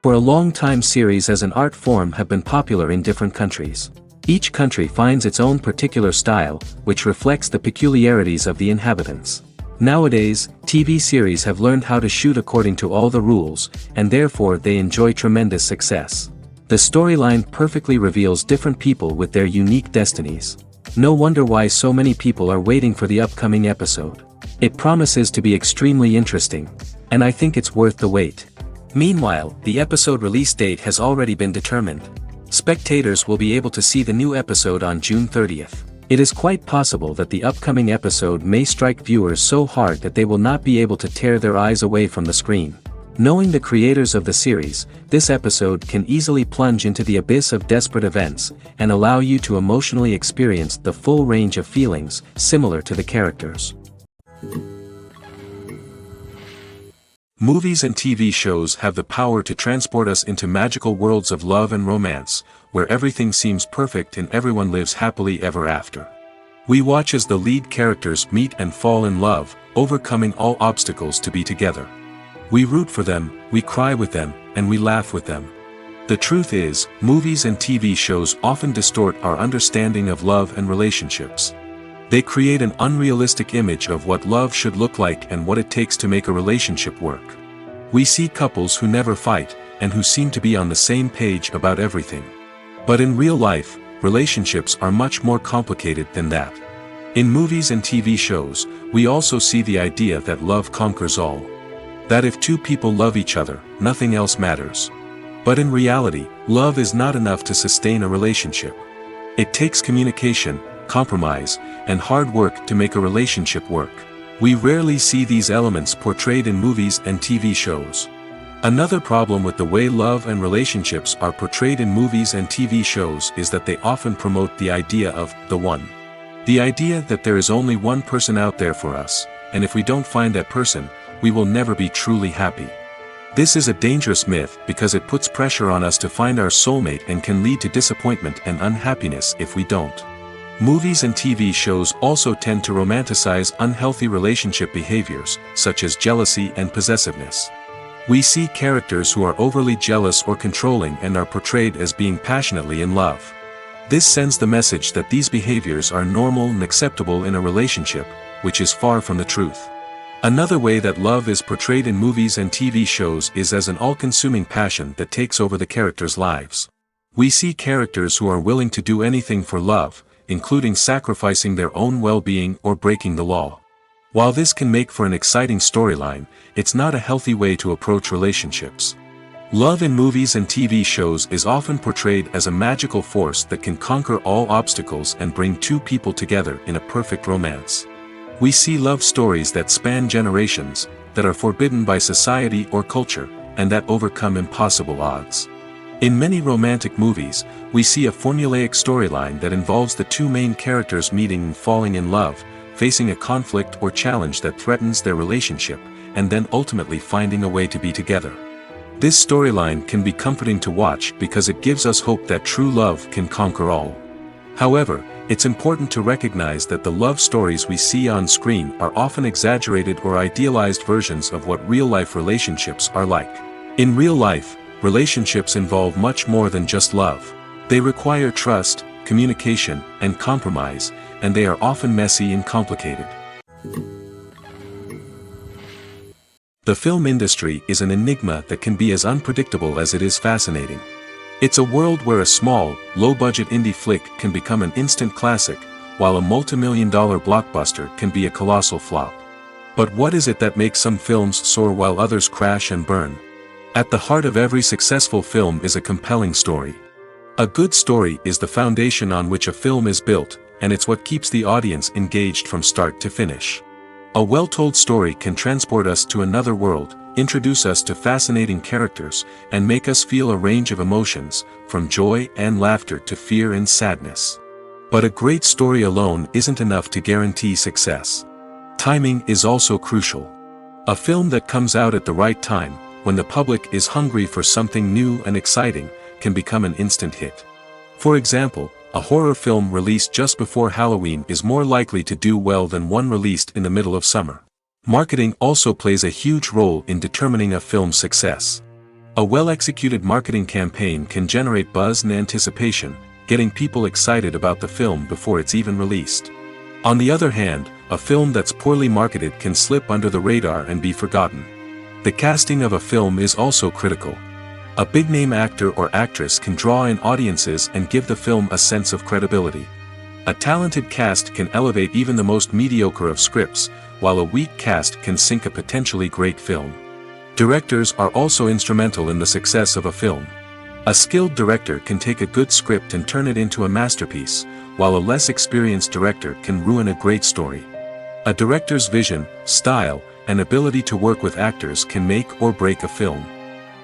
For a long time, series as an art form have been popular in different countries. Each country finds its own particular style, which reflects the peculiarities of the inhabitants. Nowadays, TV series have learned how to shoot according to all the rules, and therefore they enjoy tremendous success. The storyline perfectly reveals different people with their unique destinies. No wonder why so many people are waiting for the upcoming episode. It promises to be extremely interesting, and I think it's worth the wait. Meanwhile, the episode release date has already been determined. Spectators will be able to see the new episode on June 30th. It is quite possible that the upcoming episode may strike viewers so hard that they will not be able to tear their eyes away from the screen. Knowing the creators of the series, this episode can easily plunge into the abyss of desperate events, and allow you to emotionally experience the full range of feelings, similar to the characters. Movies and TV shows have the power to transport us into magical worlds of love and romance, where everything seems perfect and everyone lives happily ever after. We watch as the lead characters meet and fall in love, overcoming all obstacles to be together. We root for them, we cry with them, and we laugh with them. The truth is, movies and TV shows often distort our understanding of love and relationships. They create an unrealistic image of what love should look like and what it takes to make a relationship work. We see couples who never fight, and who seem to be on the same page about everything. But in real life, relationships are much more complicated than that. In movies and TV shows, we also see the idea that love conquers all. That if two people love each other, nothing else matters. But in reality, love is not enough to sustain a relationship. It takes communication, compromise, and hard work to make a relationship work. We rarely see these elements portrayed in movies and TV shows. Another problem with the way love and relationships are portrayed in movies and TV shows is that they often promote the idea of the one. The idea that there is only one person out there for us, and if we don't find that person, we will never be truly happy. This is a dangerous myth because it puts pressure on us to find our soulmate and can lead to disappointment and unhappiness if we don't. Movies and TV shows also tend to romanticize unhealthy relationship behaviors, such as jealousy and possessiveness. We see characters who are overly jealous or controlling and are portrayed as being passionately in love. This sends the message that these behaviors are normal and acceptable in a relationship, which is far from the truth. Another way that love is portrayed in movies and TV shows is as an all-consuming passion that takes over the characters' lives. We see characters who are willing to do anything for love, including sacrificing their own well-being or breaking the law. While this can make for an exciting storyline, it's not a healthy way to approach relationships. Love in movies and TV shows is often portrayed as a magical force that can conquer all obstacles and bring two people together in a perfect romance. We see love stories that span generations, that are forbidden by society or culture, and that overcome impossible odds. In many romantic movies, we see a formulaic storyline that involves the two main characters meeting and falling in love, facing a conflict or challenge that threatens their relationship, and then ultimately finding a way to be together. This storyline can be comforting to watch because it gives us hope that true love can conquer all. However, it's important to recognize that the love stories we see on screen are often exaggerated or idealized versions of what real-life relationships are like. In real life, relationships involve much more than just love. They require trust, communication, and compromise, and they are often messy and complicated. The film industry is an enigma that can be as unpredictable as it is fascinating. It's a world where a small, low-budget indie flick can become an instant classic, while a multi-million-dollar blockbuster can be a colossal flop. But what is it that makes some films soar while others crash and burn? At the heart of every successful film is a compelling story. A good story is the foundation on which a film is built, and it's what keeps the audience engaged from start to finish. A well-told story can transport us to another world, introduce us to fascinating characters, and make us feel a range of emotions, from joy and laughter to fear and sadness. But a great story alone isn't enough to guarantee success. Timing is also crucial. A film that comes out at the right time, when the public is hungry for something new and exciting, can become an instant hit. For example, a horror film released just before Halloween is more likely to do well than one released in the middle of summer. Marketing also plays a huge role in determining a film's success. A well-executed marketing campaign can generate buzz and anticipation, getting people excited about the film before it's even released. On the other hand, a film that's poorly marketed can slip under the radar and be forgotten. The casting of a film is also critical. A big-name actor or actress can draw in audiences and give the film a sense of credibility. A talented cast can elevate even the most mediocre of scripts, while a weak cast can sink a potentially great film. Directors are also instrumental in the success of a film. A skilled director can take a good script and turn it into a masterpiece, while a less experienced director can ruin a great story. A director's vision, style, and ability to work with actors can make or break a film.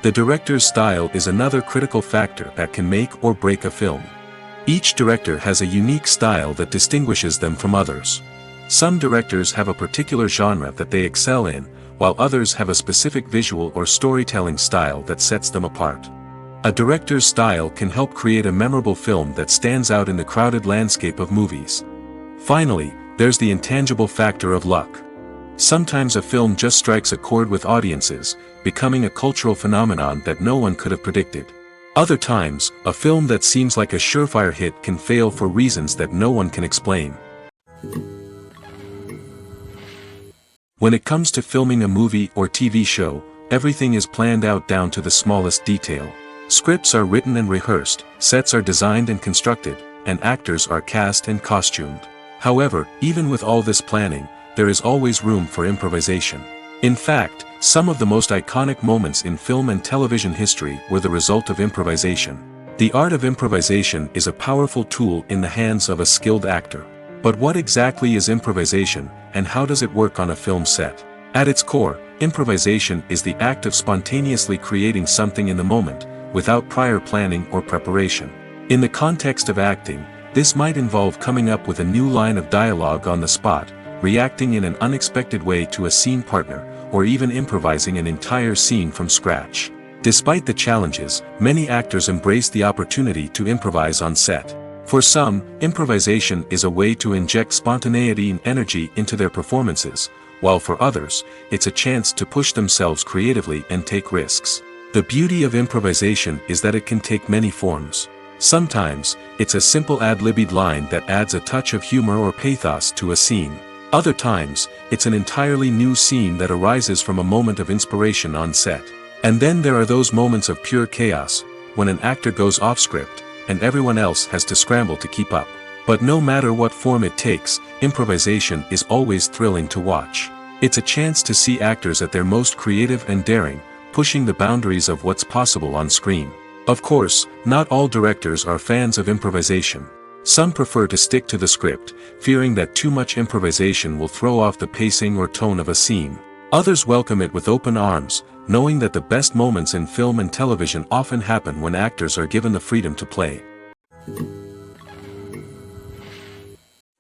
The director's style is another critical factor that can make or break a film. Each director has a unique style that distinguishes them from others. Some directors have a particular genre that they excel in, while others have a specific visual or storytelling style that sets them apart. A director's style can help create a memorable film that stands out in the crowded landscape of movies. Finally, there's the intangible factor of luck. Sometimes a film just strikes a chord with audiences, becoming a cultural phenomenon that no one could have predicted. Other times, a film that seems like a surefire hit can fail for reasons that no one can explain. When it comes to filming a movie or TV show, everything is planned out down to the smallest detail. Scripts are written and rehearsed, sets are designed and constructed, and actors are cast and costumed. However, even with all this planning, there is always room for improvisation. In fact, some of the most iconic moments in film and television history were the result of improvisation. The art of improvisation is a powerful tool in the hands of a skilled actor. But what exactly is improvisation, and how does it work on a film set? At its core, improvisation is the act of spontaneously creating something in the moment, without prior planning or preparation. In the context of acting, this might involve coming up with a new line of dialogue on the spot, reacting in an unexpected way to a scene partner, or even improvising an entire scene from scratch. Despite the challenges, many actors embrace the opportunity to improvise on set. For some, improvisation is a way to inject spontaneity and energy into their performances, while for others, it's a chance to push themselves creatively and take risks. The beauty of improvisation is that it can take many forms. Sometimes, it's a simple ad-libbed line that adds a touch of humor or pathos to a scene. Other times, it's an entirely new scene that arises from a moment of inspiration on set. And then there are those moments of pure chaos, when an actor goes off script, and everyone else has to scramble to keep up. But no matter what form it takes, improvisation is always thrilling to watch. It's a chance to see actors at their most creative and daring, pushing the boundaries of what's possible on screen. Of course, not all directors are fans of improvisation. Some prefer to stick to the script, fearing that too much improvisation will throw off the pacing or tone of a scene. Others welcome it with open arms, knowing that the best moments in film and television often happen when actors are given the freedom to play.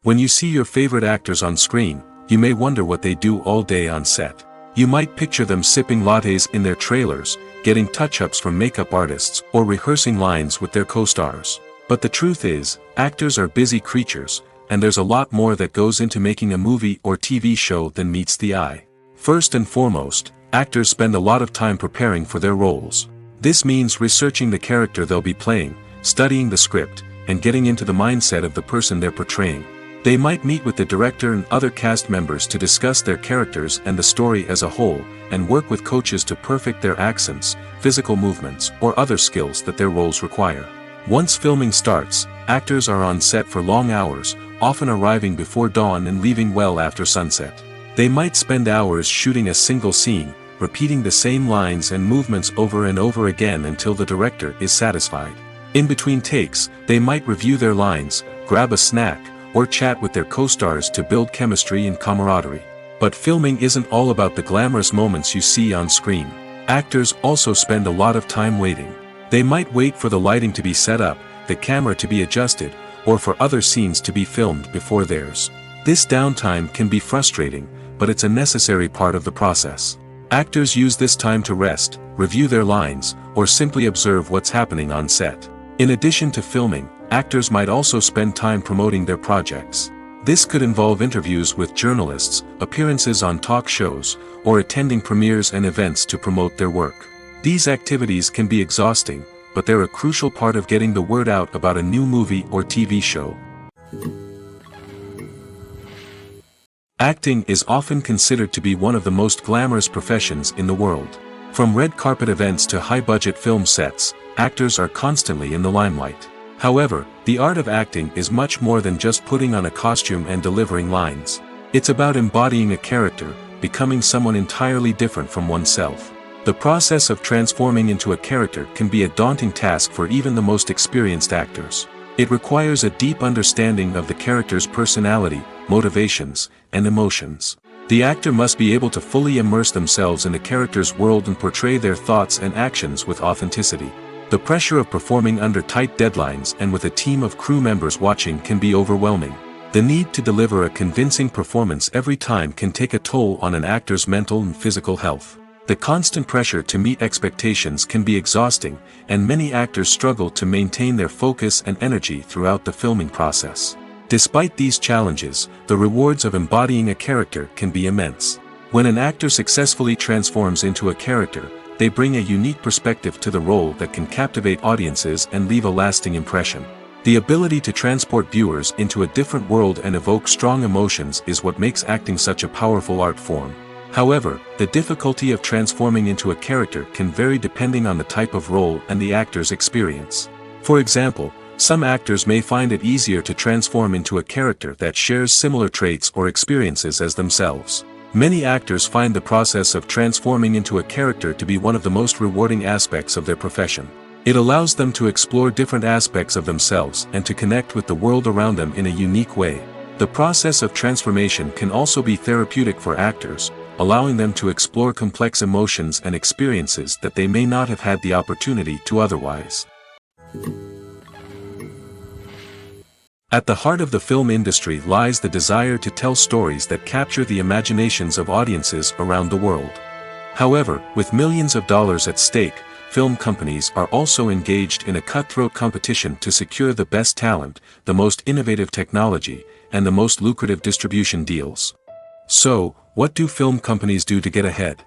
When you see your favorite actors on screen, you may wonder what they do all day on set. You might picture them sipping lattes in their trailers, getting touch-ups from makeup artists, or rehearsing lines with their co-stars. But the truth is, actors are busy creatures, and there's a lot more that goes into making a movie or TV show than meets the eye. First and foremost, actors spend a lot of time preparing for their roles. This means researching the character they'll be playing, studying the script, and getting into the mindset of the person they're portraying. They might meet with the director and other cast members to discuss their characters and the story as a whole, and work with coaches to perfect their accents, physical movements, or other skills that their roles require. Once filming starts, actors are on set for long hours, often arriving before dawn and leaving well after sunset. They might spend hours shooting a single scene, repeating the same lines and movements over and over again until the director is satisfied. In between takes, they might review their lines, grab a snack, or chat with their co-stars to build chemistry and camaraderie. But filming isn't all about the glamorous moments you see on screen. Actors also spend a lot of time waiting. They might wait for the lighting to be set up, the camera to be adjusted, or for other scenes to be filmed before theirs. This downtime can be frustrating, but it's a necessary part of the process. Actors use this time to rest, review their lines, or simply observe what's happening on set. In addition to filming, actors might also spend time promoting their projects. This could involve interviews with journalists, appearances on talk shows, or attending premieres and events to promote their work. These activities can be exhausting, but they're a crucial part of getting the word out about a new movie or TV show. Acting is often considered to be one of the most glamorous professions in the world. From red carpet events to high-budget film sets, actors are constantly in the limelight. However, the art of acting is much more than just putting on a costume and delivering lines. It's about embodying a character, becoming someone entirely different from oneself. The process of transforming into a character can be a daunting task for even the most experienced actors. It requires a deep understanding of the character's personality, motivations, and emotions. The actor must be able to fully immerse themselves in the character's world and portray their thoughts and actions with authenticity. The pressure of performing under tight deadlines and with a team of crew members watching can be overwhelming. The need to deliver a convincing performance every time can take a toll on an actor's mental and physical health. The constant pressure to meet expectations can be exhausting, and many actors struggle to maintain their focus and energy throughout the filming process. Despite these challenges, the rewards of embodying a character can be immense. When an actor successfully transforms into a character, they bring a unique perspective to the role that can captivate audiences and leave a lasting impression. The ability to transport viewers into a different world and evoke strong emotions is what makes acting such a powerful art form. However, the difficulty of transforming into a character can vary depending on the type of role and the actor's experience. For example, some actors may find it easier to transform into a character that shares similar traits or experiences as themselves. Many actors find the process of transforming into a character to be one of the most rewarding aspects of their profession. It allows them to explore different aspects of themselves and to connect with the world around them in a unique way. The process of transformation can also be therapeutic for actors, allowing them to explore complex emotions and experiences that they may not have had the opportunity to otherwise. At the heart of the film industry lies the desire to tell stories that capture the imaginations of audiences around the world. However, with millions of dollars at stake, film companies are also engaged in a cutthroat competition to secure the best talent, the most innovative technology, and the most lucrative distribution deals. So, what do film companies do to get ahead?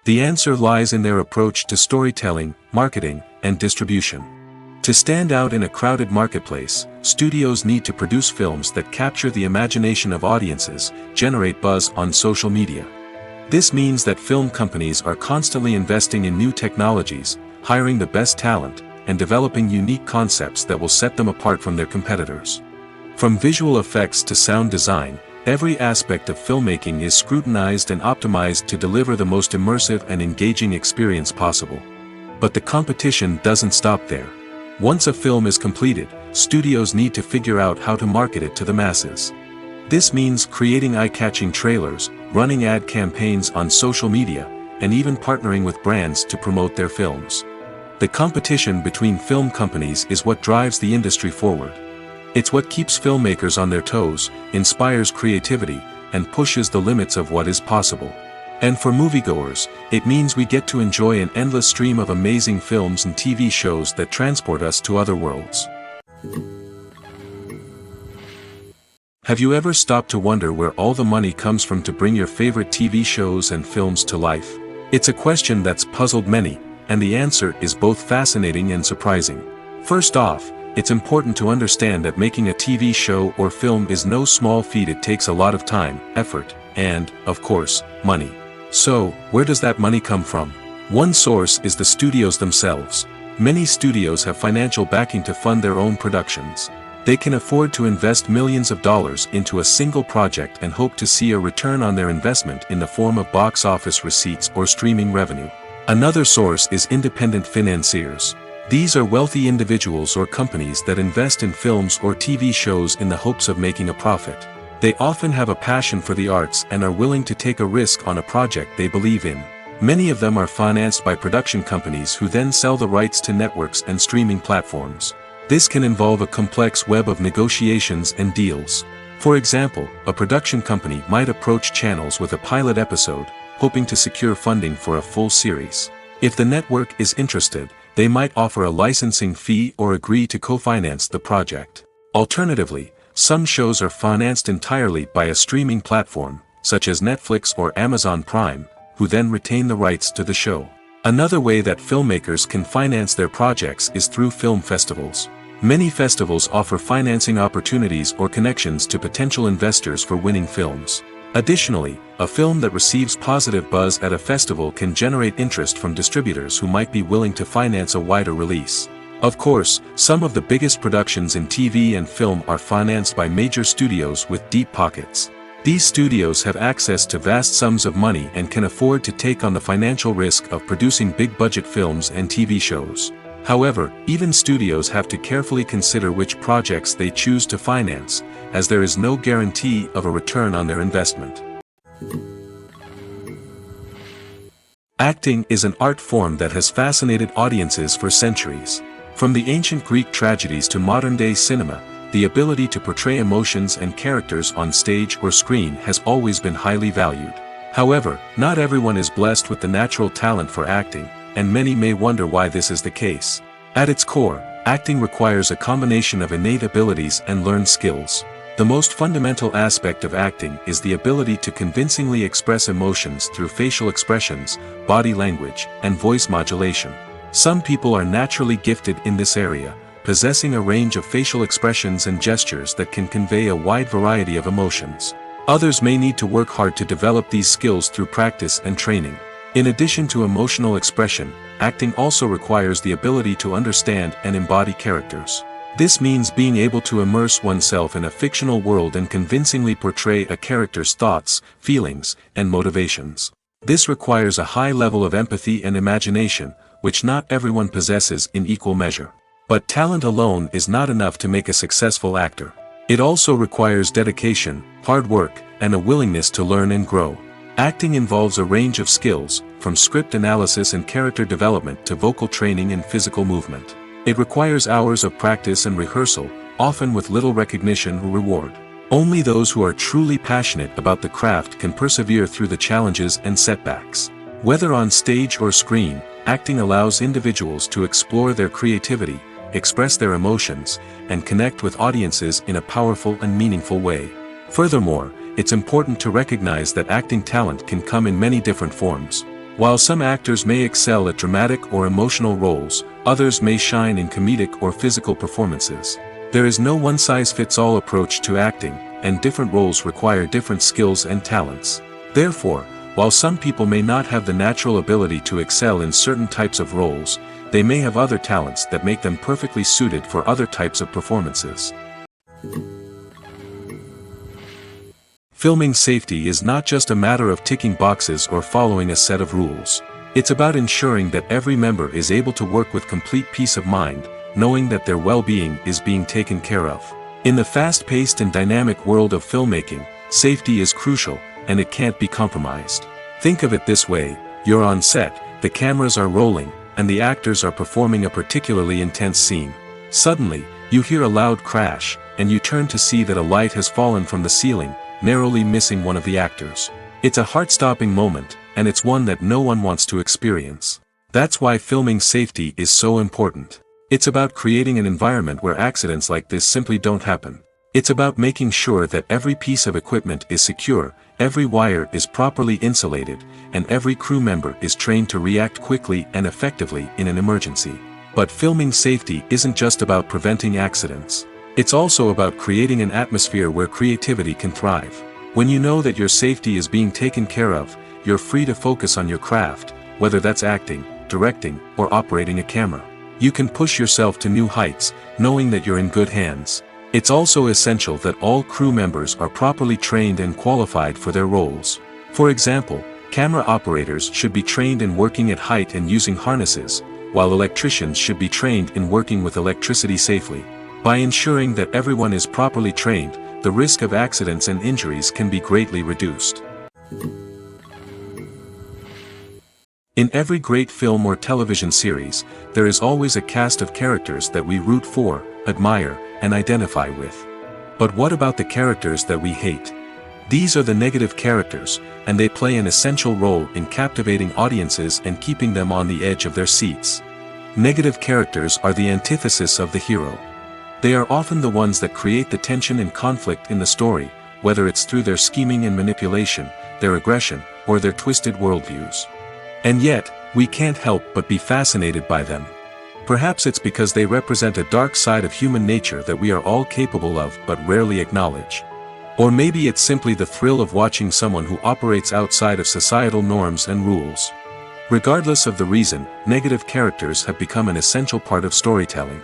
The answer lies in their approach to storytelling, marketing, and distribution. To stand out in a crowded marketplace, studios need to produce films that capture the imagination of audiences, generate buzz on social media. This means that film companies are constantly investing in new technologies, hiring the best talent, and developing unique concepts that will set them apart from their competitors. From visual effects to sound design, every aspect of filmmaking is scrutinized and optimized to deliver the most immersive and engaging experience possible. But the competition doesn't stop there. Once a film is completed, studios need to figure out how to market it to the masses. This means creating eye-catching trailers, running ad campaigns on social media, and even partnering with brands to promote their films. The competition between film companies is what drives the industry forward. It's what keeps filmmakers on their toes, inspires creativity, and pushes the limits of what is possible. And for moviegoers, it means we get to enjoy an endless stream of amazing films and TV shows that transport us to other worlds. Have you ever stopped to wonder where all the money comes from to bring your favorite TV shows and films to life? It's a question that's puzzled many, and the answer is both fascinating and surprising. First off, it's important to understand that making a TV show or film is no small feat. It takes a lot of time, effort, and, of course, money. So, where does that money come from? One source is the studios themselves. Many studios have financial backing to fund their own productions. They can afford to invest millions of dollars into a single project and hope to see a return on their investment in the form of box office receipts or streaming revenue. Another source is independent financiers. These are wealthy individuals or companies that invest in films or TV shows in the hopes of making a profit. They often have a passion for the arts and are willing to take a risk on a project they believe in. Many of them are financed by production companies who then sell the rights to networks and streaming platforms. This can involve a complex web of negotiations and deals. For example, a production company might approach channels with a pilot episode, hoping to secure funding for a full series. If the network is interested, they might offer a licensing fee or agree to co-finance the project. Alternatively, some shows are financed entirely by a streaming platform, such as Netflix or Amazon Prime, who then retain the rights to the show. Another way that filmmakers can finance their projects is through film festivals. Many festivals offer financing opportunities or connections to potential investors for winning films. Additionally, a film that receives positive buzz at a festival can generate interest from distributors who might be willing to finance a wider release. Of course, some of the biggest productions in TV and film are financed by major studios with deep pockets. These studios have access to vast sums of money and can afford to take on the financial risk of producing big-budget films and TV shows. However, even studios have to carefully consider which projects they choose to finance, as there is no guarantee of a return on their investment. Acting is an art form that has fascinated audiences for centuries. From the ancient Greek tragedies to modern-day cinema, the ability to portray emotions and characters on stage or screen has always been highly valued. However, not everyone is blessed with the natural talent for acting, and many may wonder why this is the case. At its core, acting requires a combination of innate abilities and learned skills. The most fundamental aspect of acting is the ability to convincingly express emotions through facial expressions, body language, and voice modulation. Some people are naturally gifted in this area, possessing a range of facial expressions and gestures that can convey a wide variety of emotions. Others may need to work hard to develop these skills through practice and training. In addition to emotional expression, acting also requires the ability to understand and embody characters. This means being able to immerse oneself in a fictional world and convincingly portray a character's thoughts, feelings, and motivations. This requires a high level of empathy and imagination, which not everyone possesses in equal measure. But talent alone is not enough to make a successful actor. It also requires dedication, hard work, and a willingness to learn and grow. Acting involves a range of skills, from script analysis and character development to vocal training and physical movement. It requires hours of practice and rehearsal, often with little recognition or reward. Only those who are truly passionate about the craft can persevere through the challenges and setbacks. Whether on stage or screen, acting allows individuals to explore their creativity, express their emotions, and connect with audiences in a powerful and meaningful way. Furthermore, it's important to recognize that acting talent can come in many different forms. While some actors may excel at dramatic or emotional roles, others may shine in comedic or physical performances. There is no one-size-fits-all approach to acting, and different roles require different skills and talents. Therefore, while some people may not have the natural ability to excel in certain types of roles, they may have other talents that make them perfectly suited for other types of performances. Filming safety is not just a matter of ticking boxes or following a set of rules. It's about ensuring that every member is able to work with complete peace of mind, knowing that their well-being is being taken care of. In the fast-paced and dynamic world of filmmaking, safety is crucial, and it can't be compromised. Think of it this way: you're on set, the cameras are rolling, and the actors are performing a particularly intense scene. Suddenly, you hear a loud crash, and you turn to see that a light has fallen from the ceiling, narrowly missing one of the actors. It's a heart-stopping moment, and it's one that no one wants to experience. That's why filming safety is so important. It's about creating an environment where accidents like this simply don't happen. It's about making sure that every piece of equipment is secure, every wire is properly insulated, and every crew member is trained to react quickly and effectively in an emergency. But filming safety isn't just about preventing accidents. It's also about creating an atmosphere where creativity can thrive. When you know that your safety is being taken care of, you're free to focus on your craft, whether that's acting, directing, or operating a camera. You can push yourself to new heights, knowing that you're in good hands. It's also essential that all crew members are properly trained and qualified for their roles. For example, camera operators should be trained in working at height and using harnesses, while electricians should be trained in working with electricity safely. By ensuring that everyone is properly trained, the risk of accidents and injuries can be greatly reduced. In every great film or television series, there is always a cast of characters that we root for, admire, and identify with. But what about the characters that we hate? These are the negative characters, and they play an essential role in captivating audiences and keeping them on the edge of their seats. Negative characters are the antithesis of the hero. They are often the ones that create the tension and conflict in the story, whether it's through their scheming and manipulation, their aggression, or their twisted worldviews. And yet, we can't help but be fascinated by them. Perhaps it's because they represent a dark side of human nature that we are all capable of but rarely acknowledge. Or maybe it's simply the thrill of watching someone who operates outside of societal norms and rules. Regardless of the reason, negative characters have become an essential part of storytelling.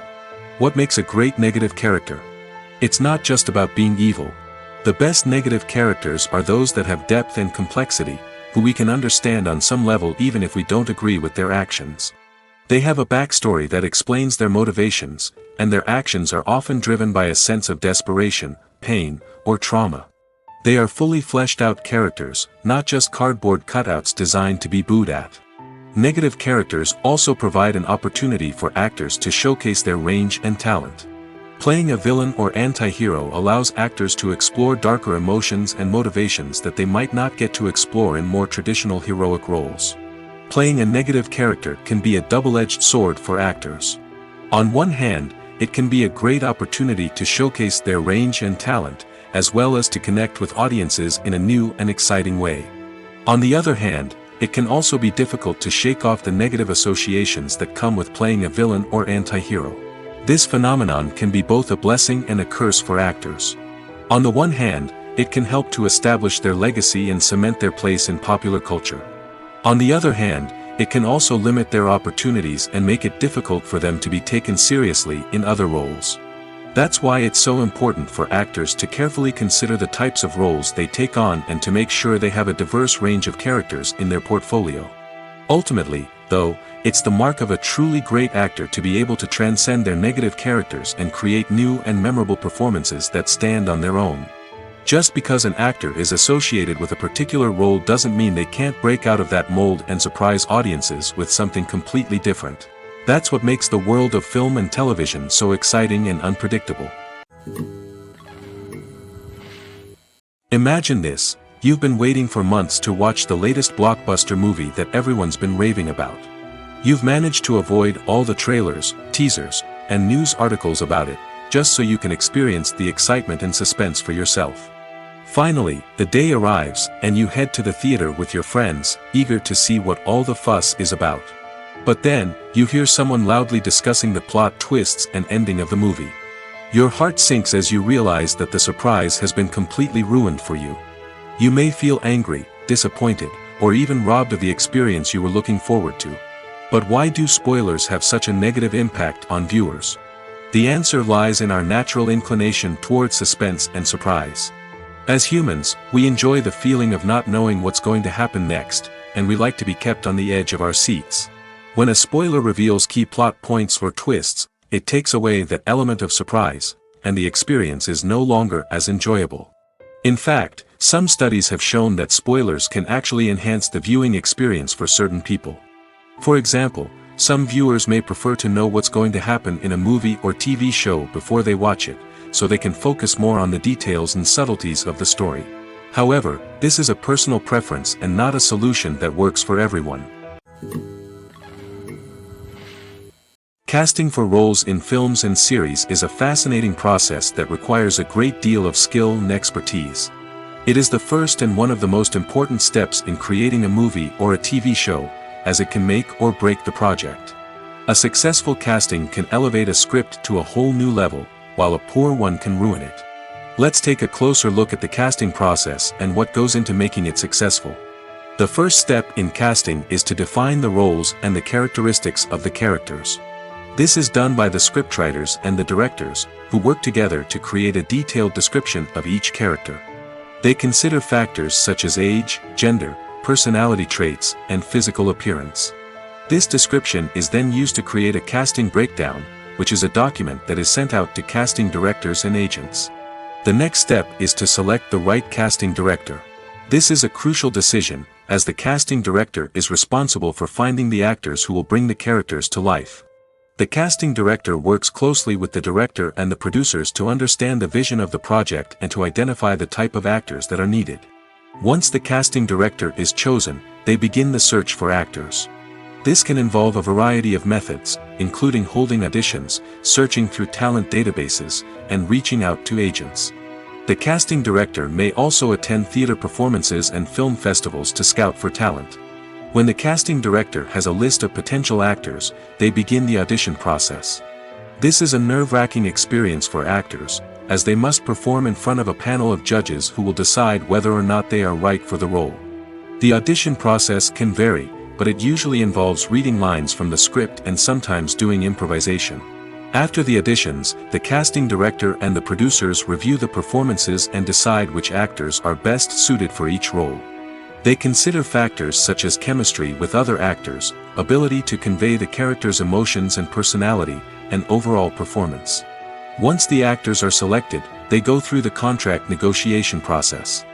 What makes a great negative character? It's not just about being evil. The best negative characters are those that have depth and complexity, who we can understand on some level even if we don't agree with their actions. They have a backstory that explains their motivations, and their actions are often driven by a sense of desperation, pain, or trauma. They are fully fleshed out characters, not just cardboard cutouts designed to be booed at. Negative characters also provide an opportunity for actors to showcase their range and talent. Playing a villain or anti-hero allows actors to explore darker emotions and motivations that they might not get to explore in more traditional heroic roles. Playing a negative character can be a double-edged sword for actors. On one hand, it can be a great opportunity to showcase their range and talent, as well as to connect with audiences in a new and exciting way. On the other hand, it can also be difficult to shake off the negative associations that come with playing a villain or anti-hero. This phenomenon can be both a blessing and a curse for actors. On the one hand, it can help to establish their legacy and cement their place in popular culture. On the other hand, it can also limit their opportunities and make it difficult for them to be taken seriously in other roles. That's why it's so important for actors to carefully consider the types of roles they take on and to make sure they have a diverse range of characters in their portfolio. Ultimately, though, it's the mark of a truly great actor to be able to transcend their negative characters and create new and memorable performances that stand on their own. Just because an actor is associated with a particular role doesn't mean they can't break out of that mold and surprise audiences with something completely different. That's what makes the world of film and television so exciting and unpredictable. Imagine this: you've been waiting for months to watch the latest blockbuster movie that everyone's been raving about. You've managed to avoid all the trailers, teasers, and news articles about it, just so you can experience the excitement and suspense for yourself. Finally, the day arrives, and you head to the theater with your friends, eager to see what all the fuss is about. But then, you hear someone loudly discussing the plot twists and ending of the movie. Your heart sinks as you realize that the surprise has been completely ruined for you. You may feel angry, disappointed, or even robbed of the experience you were looking forward to. But why do spoilers have such a negative impact on viewers? The answer lies in our natural inclination toward suspense and surprise. As humans, we enjoy the feeling of not knowing what's going to happen next, and we like to be kept on the edge of our seats. When a spoiler reveals key plot points or twists, it takes away that element of surprise, and the experience is no longer as enjoyable. In fact, some studies have shown that spoilers can actually enhance the viewing experience for certain people. For example, some viewers may prefer to know what's going to happen in a movie or TV show before they watch it, so they can focus more on the details and subtleties of the story. However, this is a personal preference and not a solution that works for everyone. Casting for roles in films and series is a fascinating process that requires a great deal of skill and expertise. It is the first and one of the most important steps in creating a movie or a TV show, as it can make or break the project. A successful casting can elevate a script to a whole new level, while a poor one can ruin it. Let's take a closer look at the casting process and what goes into making it successful. The first step in casting is to define the roles and the characteristics of the characters. This is done by the scriptwriters and the directors, who work together to create a detailed description of each character. They consider factors such as age, gender, personality traits, and physical appearance. This description is then used to create a casting breakdown, which is a document that is sent out to casting directors and agents. The next step is to select the right casting director. This is a crucial decision, as the casting director is responsible for finding the actors who will bring the characters to life. The casting director works closely with the director and the producers to understand the vision of the project and to identify the type of actors that are needed. Once the casting director is chosen, they begin the search for actors. This can involve a variety of methods, including holding auditions, searching through talent databases, and reaching out to agents. The casting director may also attend theater performances and film festivals to scout for talent. When the casting director has a list of potential actors, they begin the audition process. This is a nerve-wracking experience for actors, as they must perform in front of a panel of judges who will decide whether or not they are right for the role. The audition process can vary, but it usually involves reading lines from the script and sometimes doing improvisation. After the auditions, the casting director and the producers review the performances and decide which actors are best suited for each role. They consider factors such as chemistry with other actors, ability to convey the character's emotions and personality, and overall performance. Once the actors are selected, they go through the contract negotiation process.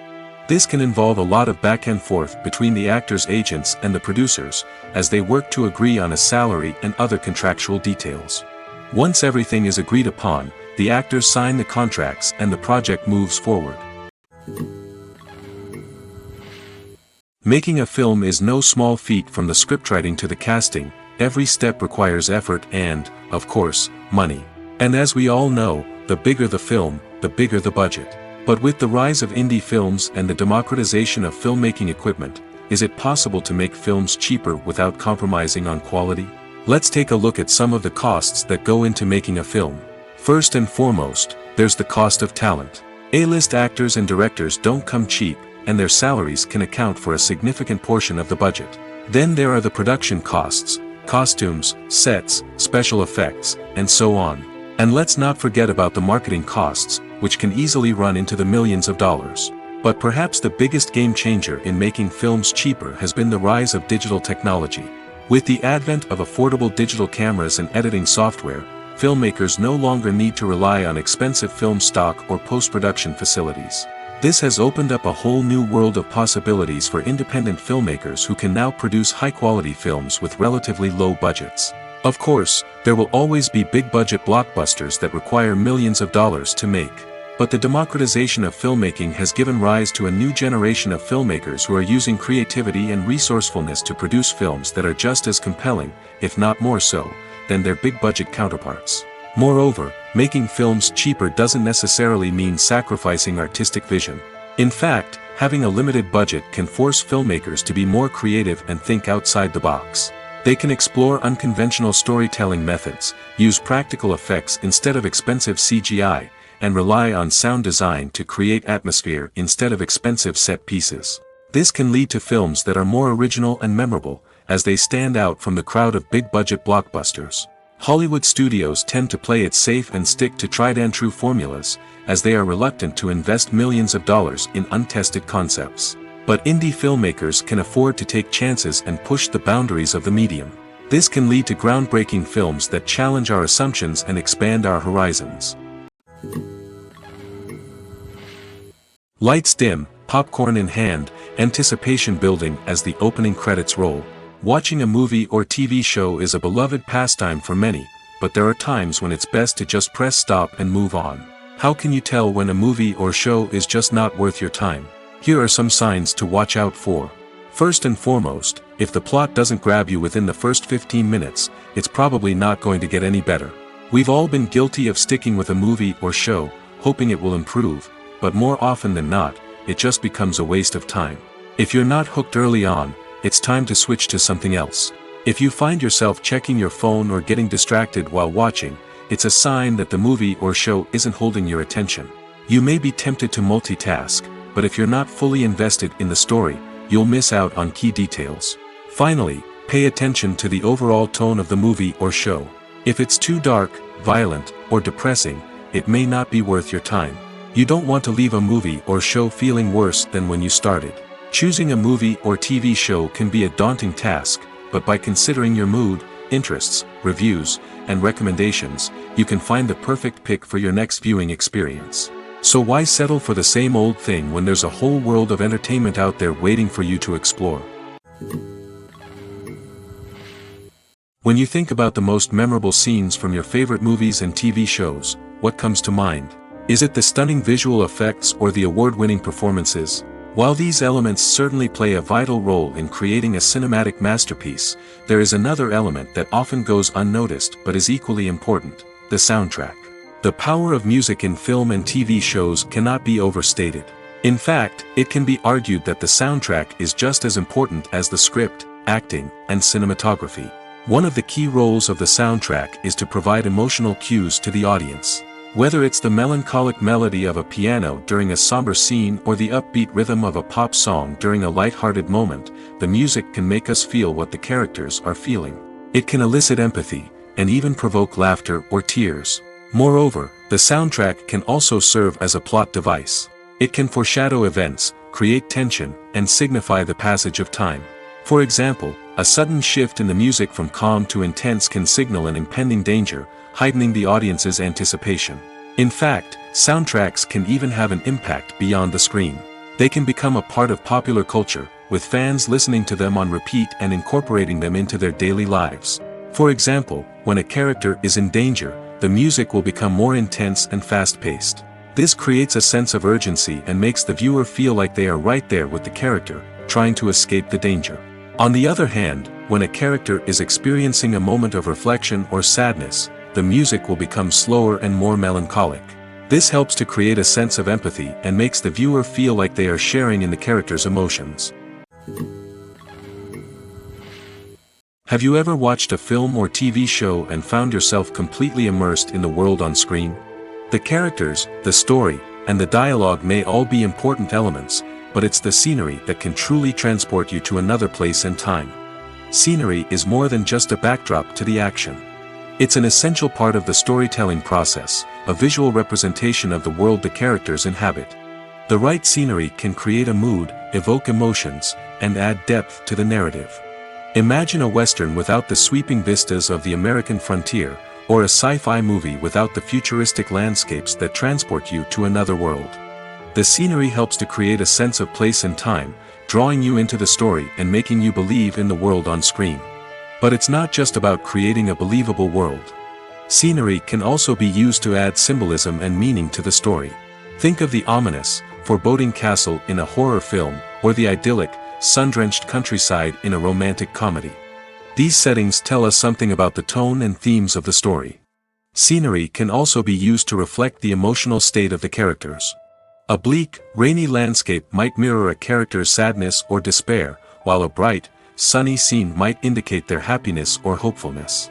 This can involve a lot of back and forth between the actors' agents and the producers, as they work to agree on a salary and other contractual details. Once everything is agreed upon, the actors sign the contracts and the project moves forward. Making a film is no small feat. From the scriptwriting to the casting, every step requires effort and, of course, money. And as we all know, the bigger the film, the bigger the budget. But with the rise of indie films and the democratization of filmmaking equipment, is it possible to make films cheaper without compromising on quality? Let's take a look at some of the costs that go into making a film. First and foremost, there's the cost of talent. A-list actors and directors don't come cheap, and their salaries can account for a significant portion of the budget. Then there are the production costs, costumes, sets, special effects, and so on. And let's not forget about the marketing costs, which can easily run into the millions of dollars. But perhaps the biggest game changer in making films cheaper has been the rise of digital technology. With the advent of affordable digital cameras and editing software, filmmakers no longer need to rely on expensive film stock or post-production facilities. This has opened up a whole new world of possibilities for independent filmmakers who can now produce high-quality films with relatively low budgets. Of course, there will always be big-budget blockbusters that require millions of dollars to make. But the democratization of filmmaking has given rise to a new generation of filmmakers who are using creativity and resourcefulness to produce films that are just as compelling, if not more so, than their big-budget counterparts. Moreover, making films cheaper doesn't necessarily mean sacrificing artistic vision. In fact, having a limited budget can force filmmakers to be more creative and think outside the box. They can explore unconventional storytelling methods, use practical effects instead of expensive CGI, and rely on sound design to create atmosphere instead of expensive set pieces. This can lead to films that are more original and memorable, as they stand out from the crowd of big-budget blockbusters. Hollywood studios tend to play it safe and stick to tried-and-true formulas, as they are reluctant to invest millions of dollars in untested concepts. But indie filmmakers can afford to take chances and push the boundaries of the medium. This can lead to groundbreaking films that challenge our assumptions and expand our horizons. Lights dim, popcorn in hand, anticipation building as the opening credits roll. Watching a movie or TV show is a beloved pastime for many, but there are times when it's best to just press stop and move on. How can you tell when a movie or show is just not worth your time? Here are some signs to watch out for. First and foremost, if the plot doesn't grab you within the first 15 minutes, it's probably not going to get any better. We've all been guilty of sticking with a movie or show, hoping it will improve, but more often than not, it just becomes a waste of time. If you're not hooked early on, it's time to switch to something else. If you find yourself checking your phone or getting distracted while watching, it's a sign that the movie or show isn't holding your attention. You may be tempted to multitask, but if you're not fully invested in the story, you'll miss out on key details. Finally, pay attention to the overall tone of the movie or show. If it's too dark, violent, or depressing, it may not be worth your time. You don't want to leave a movie or show feeling worse than when you started. Choosing a movie or TV show can be a daunting task, but by considering your mood, interests, reviews, and recommendations, you can find the perfect pick for your next viewing experience. So why settle for the same old thing when there's a whole world of entertainment out there waiting for you to explore? When you think about the most memorable scenes from your favorite movies and TV shows, what comes to mind? Is it the stunning visual effects or the award-winning performances? While these elements certainly play a vital role in creating a cinematic masterpiece, there is another element that often goes unnoticed but is equally important: the soundtrack. The power of music in film and TV shows cannot be overstated. In fact, it can be argued that the soundtrack is just as important as the script, acting, and cinematography. One of the key roles of the soundtrack is to provide emotional cues to the audience. Whether it's the melancholic melody of a piano during a somber scene or the upbeat rhythm of a pop song during a light-hearted moment, the music can make us feel what the characters are feeling. It can elicit empathy, and even provoke laughter or tears. Moreover, the soundtrack can also serve as a plot device. It can foreshadow events, create tension, and signify the passage of time. For example, a sudden shift in the music from calm to intense can signal an impending danger, heightening the audience's anticipation. In fact, soundtracks can even have an impact beyond the screen. They can become a part of popular culture, with fans listening to them on repeat and incorporating them into their daily lives. For example, when a character is in danger, the music will become more intense and fast-paced. This creates a sense of urgency and makes the viewer feel like they are right there with the character, trying to escape the danger. On the other hand, when a character is experiencing a moment of reflection or sadness, the music will become slower and more melancholic. This helps to create a sense of empathy and makes the viewer feel like they are sharing in the character's emotions. Have you ever watched a film or TV show and found yourself completely immersed in the world on screen? The characters, the story, and the dialogue may all be important elements, but it's the scenery that can truly transport you to another place and time. Scenery is more than just a backdrop to the action. It's an essential part of the storytelling process, a visual representation of the world the characters inhabit. The right scenery can create a mood, evoke emotions, and add depth to the narrative. Imagine a Western without the sweeping vistas of the American frontier, or a sci-fi movie without the futuristic landscapes that transport you to another world. The scenery helps to create a sense of place and time, drawing you into the story and making you believe in the world on screen. But it's not just about creating a believable world. Scenery can also be used to add symbolism and meaning to the story. Think of the ominous, foreboding castle in a horror film, or the idyllic, sun-drenched countryside in a romantic comedy. These settings tell us something about the tone and themes of the story. Scenery can also be used to reflect the emotional state of the characters. A bleak, rainy landscape might mirror a character's sadness or despair, while a bright, sunny scene might indicate their happiness or hopefulness.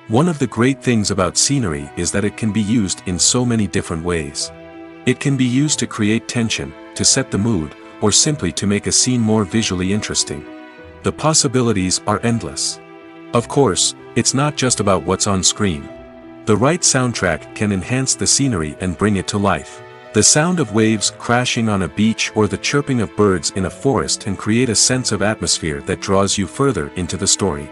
One of the great things about scenery is that it can be used in so many different ways. It can be used to create tension, to set the mood, or simply to make a scene more visually interesting. The possibilities are endless. Of course, it's not just about what's on screen. The right soundtrack can enhance the scenery and bring it to life. The sound of waves crashing on a beach or the chirping of birds in a forest can create a sense of atmosphere that draws you further into the story.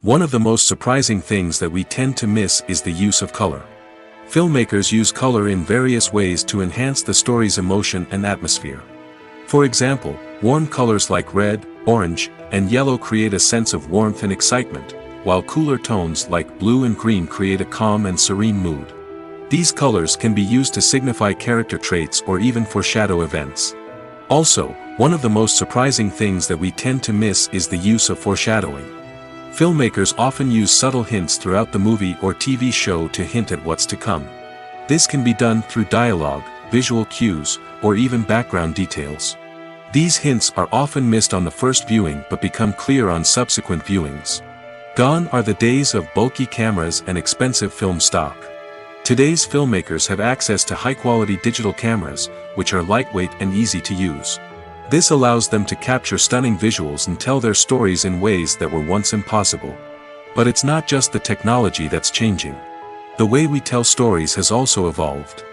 One of the most surprising things that we tend to miss is the use of color. Filmmakers use color in various ways to enhance the story's emotion and atmosphere. For example, warm colors like red, orange, and yellow create a sense of warmth and excitement, while cooler tones like blue and green create a calm and serene mood. These colors can be used to signify character traits or even foreshadow events. Also, one of the most surprising things that we tend to miss is the use of foreshadowing. Filmmakers often use subtle hints throughout the movie or TV show to hint at what's to come. This can be done through dialogue, visual cues, or even background details. These hints are often missed on the first viewing but become clear on subsequent viewings. Gone are the days of bulky cameras and expensive film stock. Today's filmmakers have access to high-quality digital cameras, which are lightweight and easy to use. This allows them to capture stunning visuals and tell their stories in ways that were once impossible. But it's not just the technology that's changing. The way we tell stories has also evolved.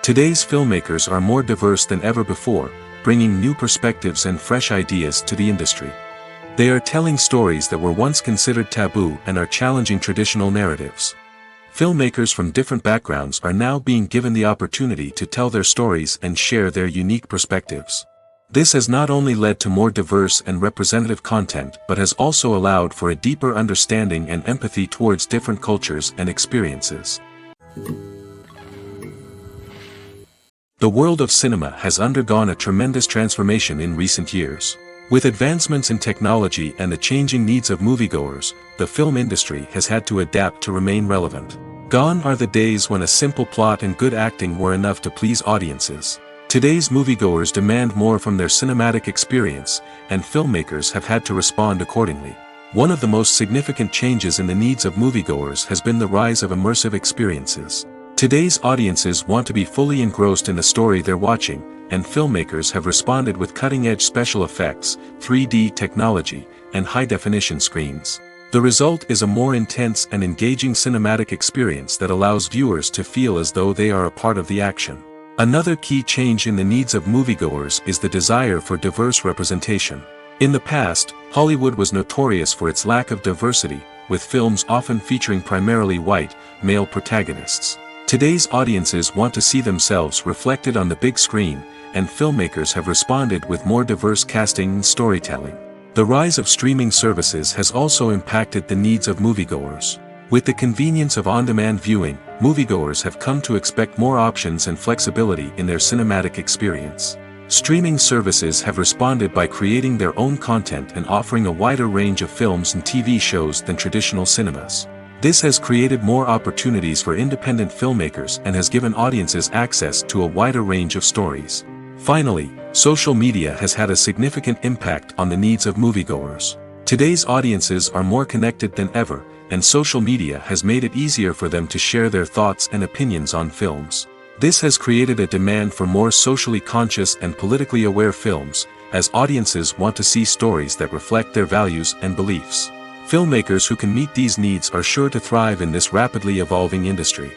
Today's filmmakers are more diverse than ever before, bringing new perspectives and fresh ideas to the industry. They are telling stories that were once considered taboo and are challenging traditional narratives. Filmmakers from different backgrounds are now being given the opportunity to tell their stories and share their unique perspectives. This has not only led to more diverse and representative content but has also allowed for a deeper understanding and empathy towards different cultures and experiences. The world of cinema has undergone a tremendous transformation in recent years. With advancements in technology and the changing needs of moviegoers, the film industry has had to adapt to remain relevant. Gone are the days when a simple plot and good acting were enough to please audiences. Today's moviegoers demand more from their cinematic experience, and filmmakers have had to respond accordingly. One of the most significant changes in the needs of moviegoers has been the rise of immersive experiences. Today's audiences want to be fully engrossed in the story they're watching, and filmmakers have responded with cutting-edge special effects, 3D technology, and high-definition screens. The result is a more intense and engaging cinematic experience that allows viewers to feel as though they are a part of the action. Another key change in the needs of moviegoers is the desire for diverse representation. In the past, Hollywood was notorious for its lack of diversity, with films often featuring primarily white, male protagonists. Today's audiences want to see themselves reflected on the big screen, and filmmakers have responded with more diverse casting and storytelling. The rise of streaming services has also impacted the needs of moviegoers. With the convenience of on-demand viewing, moviegoers have come to expect more options and flexibility in their cinematic experience. Streaming services have responded by creating their own content and offering a wider range of films and TV shows than traditional cinemas. This has created more opportunities for independent filmmakers and has given audiences access to a wider range of stories. Finally, social media has had a significant impact on the needs of moviegoers. Today's audiences are more connected than ever, and social media has made it easier for them to share their thoughts and opinions on films. This has created a demand for more socially conscious and politically aware films, as audiences want to see stories that reflect their values and beliefs. Filmmakers who can meet these needs are sure to thrive in this rapidly evolving industry.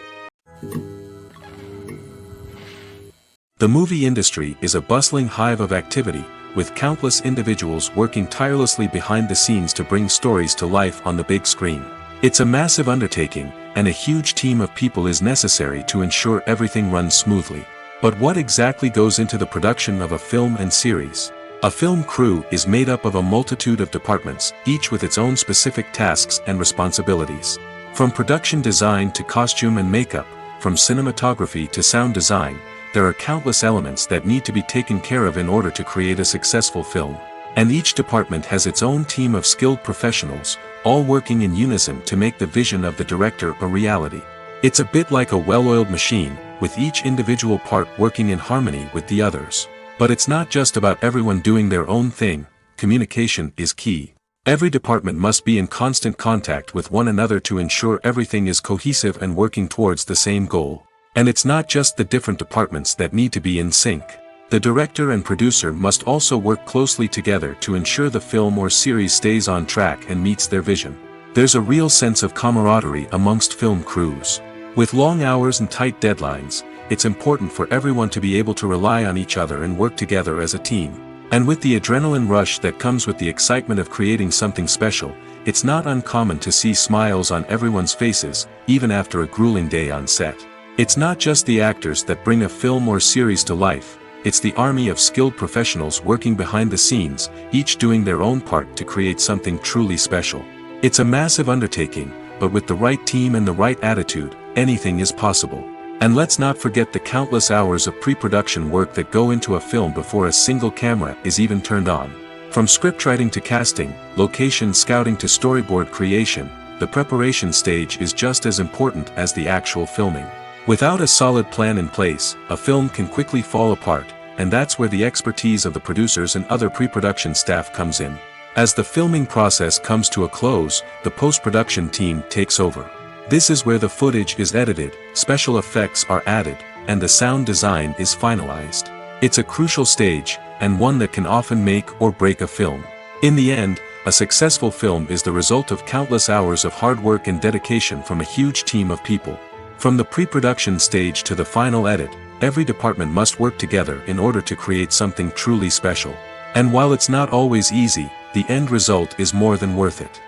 The movie industry is a bustling hive of activity, with countless individuals working tirelessly behind the scenes to bring stories to life on the big screen. It's a massive undertaking, and a huge team of people is necessary to ensure everything runs smoothly. But what exactly goes into the production of a film and series? A film crew is made up of a multitude of departments, each with its own specific tasks and responsibilities. From production design to costume and makeup, from cinematography to sound design, there are countless elements that need to be taken care of in order to create a successful film. And each department has its own team of skilled professionals, all working in unison to make the vision of the director a reality. It's a bit like a well-oiled machine, with each individual part working in harmony with the others. But it's not just about everyone doing their own thing. Communication is key. Every department must be in constant contact with one another to ensure everything is cohesive and working towards the same goal. And it's not just the different departments that need to be in sync. The director and producer must also work closely together to ensure the film or series stays on track and meets their vision. There's a real sense of camaraderie amongst film crews. With long hours and tight deadlines, it's important for everyone to be able to rely on each other and work together as a team. And with the adrenaline rush that comes with the excitement of creating something special, it's not uncommon to see smiles on everyone's faces, even after a grueling day on set. It's not just the actors that bring a film or series to life. It's the army of skilled professionals working behind the scenes, each doing their own part to create something truly special. It's a massive undertaking, but with the right team and the right attitude, anything is possible. And let's not forget the countless hours of pre-production work that go into a film before a single camera is even turned on. From scriptwriting to casting, location scouting to storyboard creation, the preparation stage is just as important as the actual filming. Without a solid plan in place, a film can quickly fall apart, and that's where the expertise of the producers and other pre-production staff comes in. As the filming process comes to a close, the post-production team takes over. This is where the footage is edited, special effects are added, and the sound design is finalized. It's a crucial stage, and one that can often make or break a film. In the end, a successful film is the result of countless hours of hard work and dedication from a huge team of people. From the pre-production stage to the final edit, every department must work together in order to create something truly special. And while it's not always easy, the end result is more than worth it.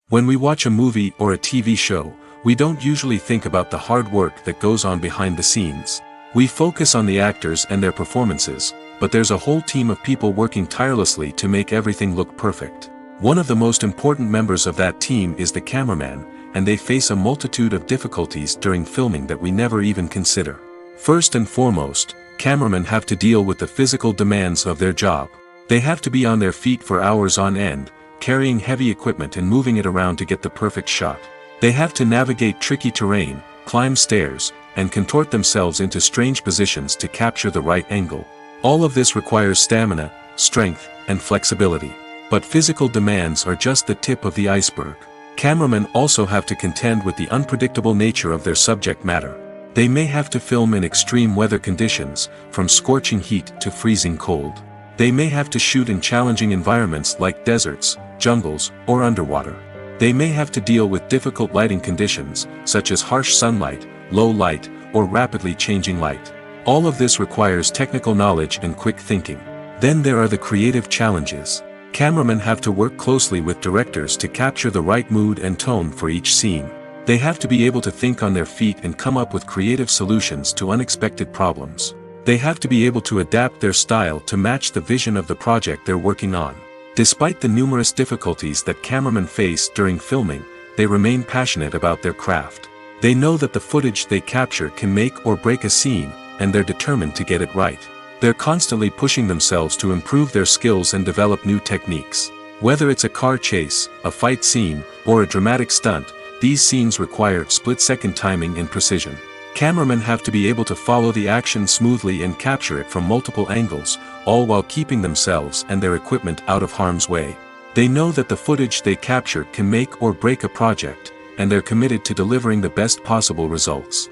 When we watch a movie or a TV show, we don't usually think about the hard work that goes on behind the scenes. We focus on the actors and their performances, but there's a whole team of people working tirelessly to make everything look perfect. One of the most important members of that team is the cameraman, and they face a multitude of difficulties during filming that we never even consider. First and foremost, cameramen have to deal with the physical demands of their job. They have to be on their feet for hours on end, carrying heavy equipment and moving it around to get the perfect shot. They have to navigate tricky terrain, climb stairs, and contort themselves into strange positions to capture the right angle. All of this requires stamina, strength, and flexibility. But physical demands are just the tip of the iceberg. Cameramen also have to contend with the unpredictable nature of their subject matter. They may have to film in extreme weather conditions, from scorching heat to freezing cold. They may have to shoot in challenging environments like deserts, jungles, or underwater. They may have to deal with difficult lighting conditions, such as harsh sunlight, low light, or rapidly changing light. All of this requires technical knowledge and quick thinking. Then there are the creative challenges. Cameramen have to work closely with directors to capture the right mood and tone for each scene. They have to be able to think on their feet and come up with creative solutions to unexpected problems. They have to be able to adapt their style to match the vision of the project they're working on. Despite the numerous difficulties that cameramen face during filming, they remain passionate about their craft. They know that the footage they capture can make or break a scene, and they're determined to get it right. They're constantly pushing themselves to improve their skills and develop new techniques. Whether it's a car chase, a fight scene, or a dramatic stunt, these scenes require split-second timing and precision. Cameramen have to be able to follow the action smoothly and capture it from multiple angles, all while keeping themselves and their equipment out of harm's way. They know that the footage they capture can make or break a project, and they're committed to delivering the best possible results.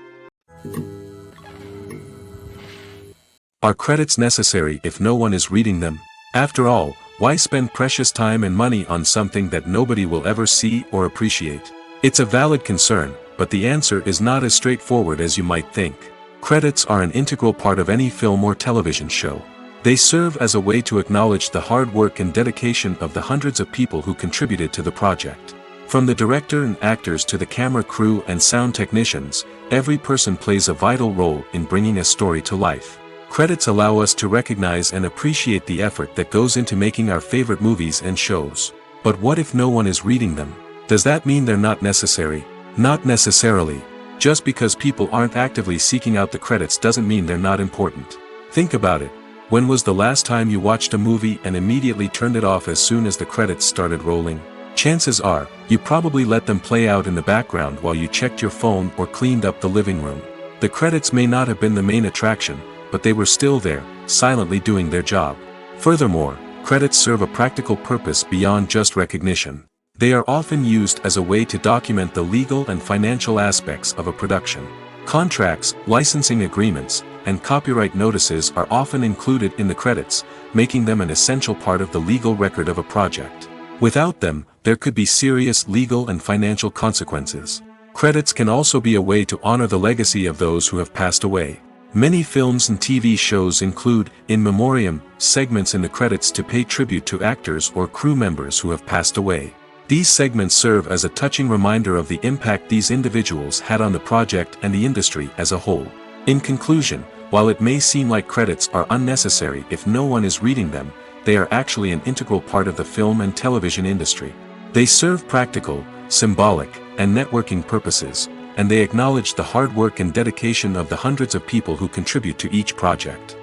Are credits necessary if no one is reading them? After all, why spend precious time and money on something that nobody will ever see or appreciate? It's a valid concern, but the answer is not as straightforward as you might think. Credits are an integral part of any film or television show. They serve as a way to acknowledge the hard work and dedication of the hundreds of people who contributed to the project. From the director and actors to the camera crew and sound technicians, every person plays a vital role in bringing a story to life. Credits allow us to recognize and appreciate the effort that goes into making our favorite movies and shows. But what if no one is reading them? Does that mean they're not necessary? Not necessarily. Just because people aren't actively seeking out the credits doesn't mean they're not important. Think about it. When was the last time you watched a movie and immediately turned it off as soon as the credits started rolling? Chances are, you probably let them play out in the background while you checked your phone or cleaned up the living room. The credits may not have been the main attraction, but they were still there, silently doing their job. Furthermore, credits serve a practical purpose beyond just recognition. They are often used as a way to document the legal and financial aspects of a production. Contracts, licensing agreements, and copyright notices are often included in the credits, making them an essential part of the legal record of a project. Without them, there could be serious legal and financial consequences. Credits can also be a way to honor the legacy of those who have passed away. Many films and TV shows include, in memoriam, segments in the credits to pay tribute to actors or crew members who have passed away. These segments serve as a touching reminder of the impact these individuals had on the project and the industry as a whole. In conclusion, while it may seem like credits are unnecessary if no one is reading them, they are actually an integral part of the film and television industry. They serve practical, symbolic, and networking purposes, and they acknowledge the hard work and dedication of the hundreds of people who contribute to each project.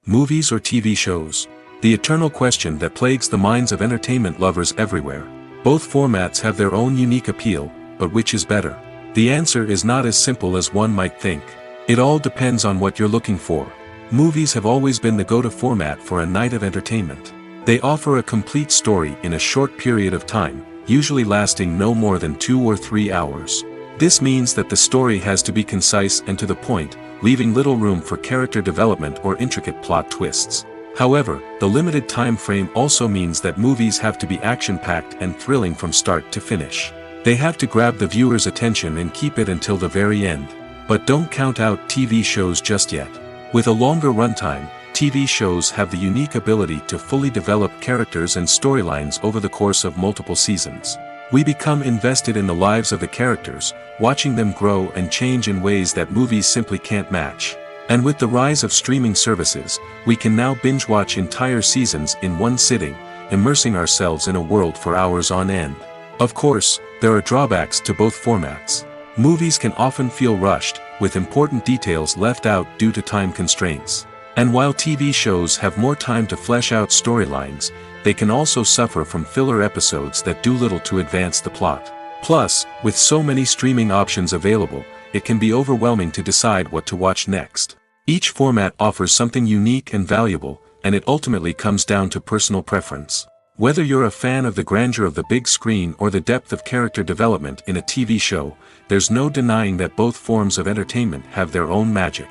Movies or TV shows? The eternal question that plagues the minds of entertainment lovers everywhere. Both formats have their own unique appeal, but which is better? The answer is not as simple as one might think. It all depends on what you're looking for. Movies have always been the go-to format for a night of entertainment. They offer a complete story in a short period of time, usually lasting no more than 2 or 3 hours. This means that the story has to be concise and to the point, leaving little room for character development or intricate plot twists. However, the limited time frame also means that movies have to be action-packed and thrilling from start to finish. They have to grab the viewer's attention and keep it until the very end. But don't count out TV shows just yet. With a longer runtime, TV shows have the unique ability to fully develop characters and storylines over the course of multiple seasons. We become invested in the lives of the characters, watching them grow and change in ways that movies simply can't match. And with the rise of streaming services, we can now binge-watch entire seasons in one sitting, immersing ourselves in a world for hours on end. Of course, there are drawbacks to both formats. Movies can often feel rushed, with important details left out due to time constraints. And while TV shows have more time to flesh out storylines, they can also suffer from filler episodes that do little to advance the plot. Plus, with so many streaming options available, it can be overwhelming to decide what to watch next. Each format offers something unique and valuable, and it ultimately comes down to personal preference. Whether you're a fan of the grandeur of the big screen or the depth of character development in a TV show, there's no denying that both forms of entertainment have their own magic.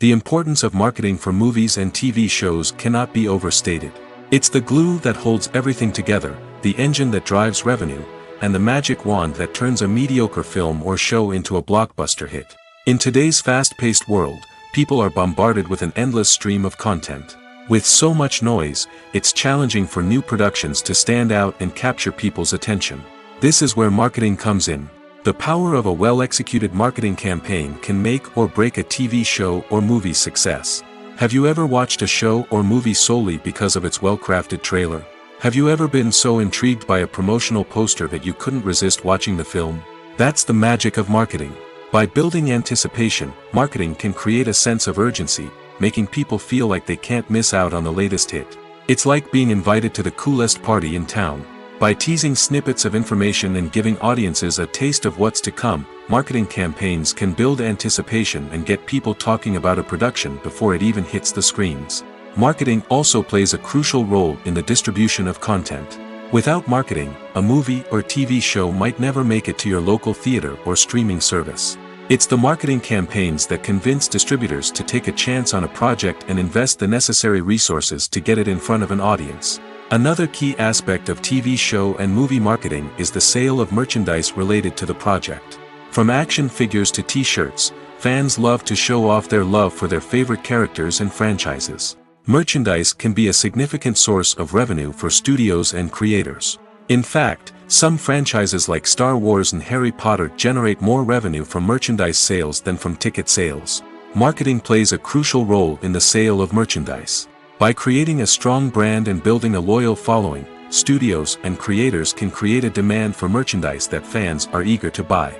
The importance of marketing for movies and TV shows cannot be overstated. It's the glue that holds everything together, the engine that drives revenue, and the magic wand that turns a mediocre film or show into a blockbuster hit. In today's fast-paced world, people are bombarded with an endless stream of content. With so much noise, it's challenging for new productions to stand out and capture people's attention. This is where marketing comes in. The power of a well-executed marketing campaign can make or break a TV show or movie's success. Have you ever watched a show or movie solely because of its well-crafted trailer? Have you ever been so intrigued by a promotional poster that you couldn't resist watching the film? That's the magic of marketing. By building anticipation, marketing can create a sense of urgency, making people feel like they can't miss out on the latest hit. It's like being invited to the coolest party in town. By teasing snippets of information and giving audiences a taste of what's to come, marketing campaigns can build anticipation and get people talking about a production before it even hits the screens. Marketing also plays a crucial role in the distribution of content. Without marketing, a movie or TV show might never make it to your local theater or streaming service. It's the marketing campaigns that convince distributors to take a chance on a project and invest the necessary resources to get it in front of an audience. Another key aspect of TV show and movie marketing is the sale of merchandise related to the project. From action figures to t-shirts, fans love to show off their love for their favorite characters and franchises. Merchandise can be a significant source of revenue for studios and creators. In fact, some franchises like Star Wars and Harry Potter generate more revenue from merchandise sales than from ticket sales. Marketing plays a crucial role in the sale of merchandise. By creating a strong brand and building a loyal following, studios and creators can create a demand for merchandise that fans are eager to buy.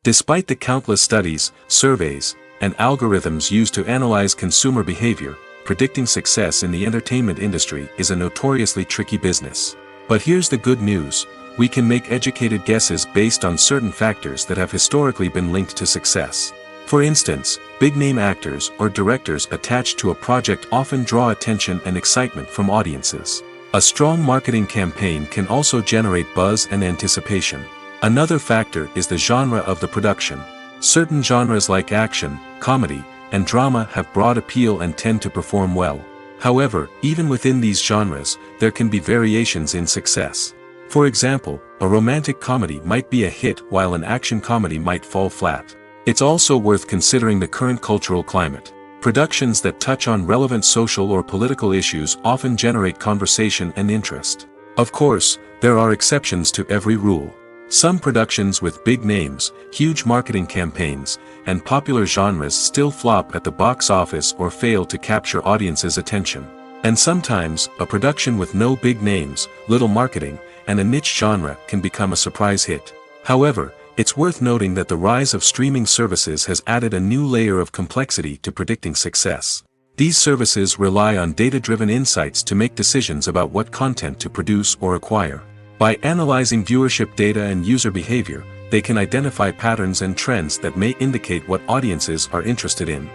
Despite the countless studies, surveys, and algorithms used to analyze consumer behavior, predicting success in the entertainment industry is a notoriously tricky business. But here's the good news: we can make educated guesses based on certain factors that have historically been linked to success. For instance, big-name actors or directors attached to a project often draw attention and excitement from audiences. A strong marketing campaign can also generate buzz and anticipation. Another factor is the genre of the production. Certain genres like action, comedy, and drama have broad appeal and tend to perform well. However, even within these genres, there can be variations in success. For example, a romantic comedy might be a hit while an action comedy might fall flat. It's also worth considering the current cultural climate. Productions that touch on relevant social or political issues often generate conversation and interest. Of course, there are exceptions to every rule. Some productions with big names, huge marketing campaigns, and popular genres still flop at the box office or fail to capture audiences' attention. And sometimes, a production with no big names, little marketing, and a niche genre can become a surprise hit. However, it's worth noting that the rise of streaming services has added a new layer of complexity to predicting success. These services rely on data-driven insights to make decisions about what content to produce or acquire. By analyzing viewership data and user behavior, they can identify patterns and trends that may indicate what audiences are interested in.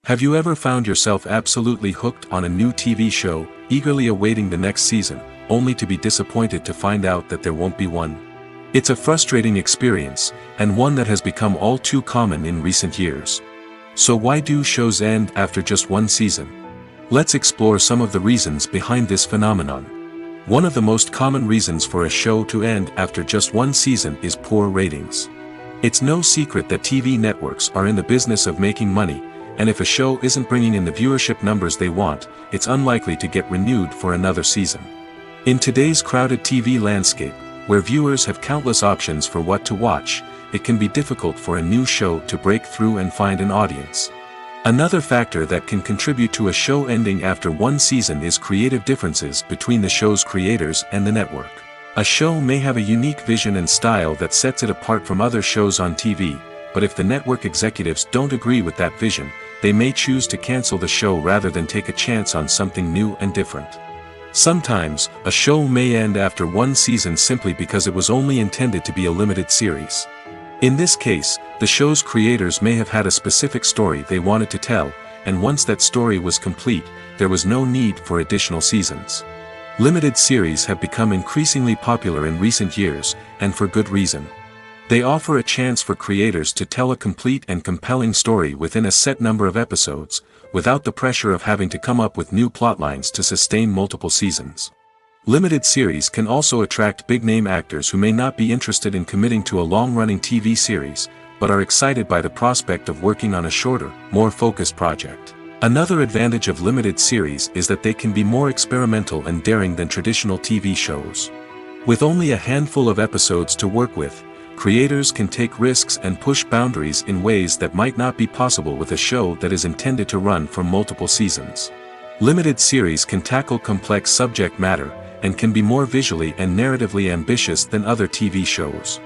Have you ever found yourself absolutely hooked on a new TV show, eagerly awaiting the next season, only to be disappointed to find out that there won't be one? It's a frustrating experience, and one that has become all too common in recent years. So why do shows end after just one season? Let's explore some of the reasons behind this phenomenon. One of the most common reasons for a show to end after just one season is poor ratings. It's no secret that TV networks are in the business of making money, and if a show isn't bringing in the viewership numbers they want, it's unlikely to get renewed for another season. In today's crowded TV landscape, where viewers have countless options for what to watch, it can be difficult for a new show to break through and find an audience. Another factor that can contribute to a show ending after one season is creative differences between the show's creators and the network. A show may have a unique vision and style that sets it apart from other shows on TV, but if the network executives don't agree with that vision, they may choose to cancel the show rather than take a chance on something new and different. Sometimes, a show may end after one season simply because it was only intended to be a limited series. In this case, the show's creators may have had a specific story they wanted to tell, and once that story was complete, there was no need for additional seasons. Limited series have become increasingly popular in recent years, and for good reason. They offer a chance for creators to tell a complete and compelling story within a set number of episodes, without the pressure of having to come up with new plotlines to sustain multiple seasons. Limited series can also attract big-name actors who may not be interested in committing to a long-running TV series, but are excited by the prospect of working on a shorter, more focused project. Another advantage of limited series is that they can be more experimental and daring than traditional TV shows. With only a handful of episodes to work with, creators can take risks and push boundaries in ways that might not be possible with a show that is intended to run for multiple seasons. Limited series can tackle complex subject matter, and can be more visually and narratively ambitious than other TV shows.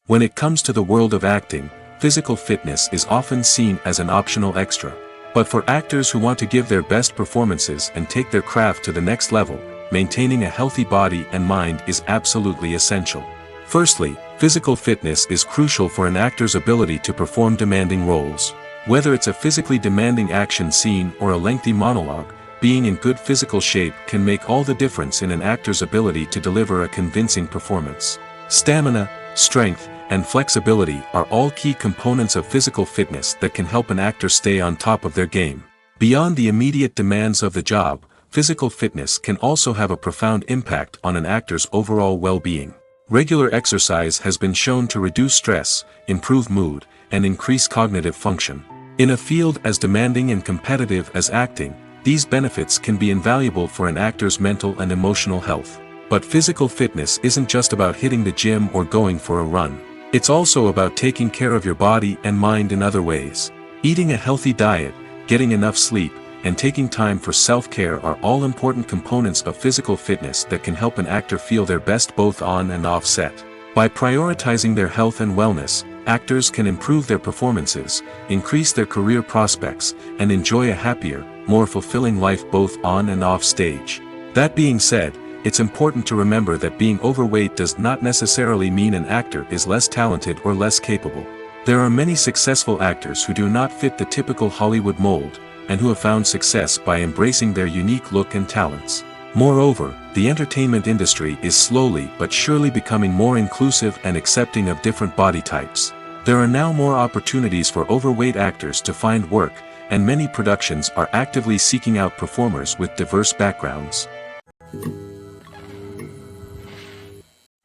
When it comes to the world of acting, physical fitness is often seen as an optional extra. But for actors who want to give their best performances and take their craft to the next level, maintaining a healthy body and mind is absolutely essential. Firstly, physical fitness is crucial for an actor's ability to perform demanding roles. Whether it's a physically demanding action scene or a lengthy monologue, being in good physical shape can make all the difference in an actor's ability to deliver a convincing performance. Stamina, strength, and flexibility are all key components of physical fitness that can help an actor stay on top of their game. Beyond the immediate demands of the job, physical fitness can also have a profound impact on an actor's overall well-being. Regular exercise has been shown to reduce stress, improve mood, and increase cognitive function. In a field as demanding and competitive as acting, these benefits can be invaluable for an actor's mental and emotional health. But physical fitness isn't just about hitting the gym or going for a run. It's also about taking care of your body and mind in other ways. Eating a healthy diet, getting enough sleep, and taking time for self-care are all important components of physical fitness that can help an actor feel their best both on and off set. By prioritizing their health and wellness, actors can improve their performances, increase their career prospects, and enjoy a happier, more fulfilling life both on and off stage. That being said, it's important to remember that being overweight does not necessarily mean an actor is less talented or less capable. There are many successful actors who do not fit the typical Hollywood mold, and who have found success by embracing their unique look and talents. Moreover, the entertainment industry is slowly but surely becoming more inclusive and accepting of different body types. There are now more opportunities for overweight actors to find work, and many productions are actively seeking out performers with diverse backgrounds.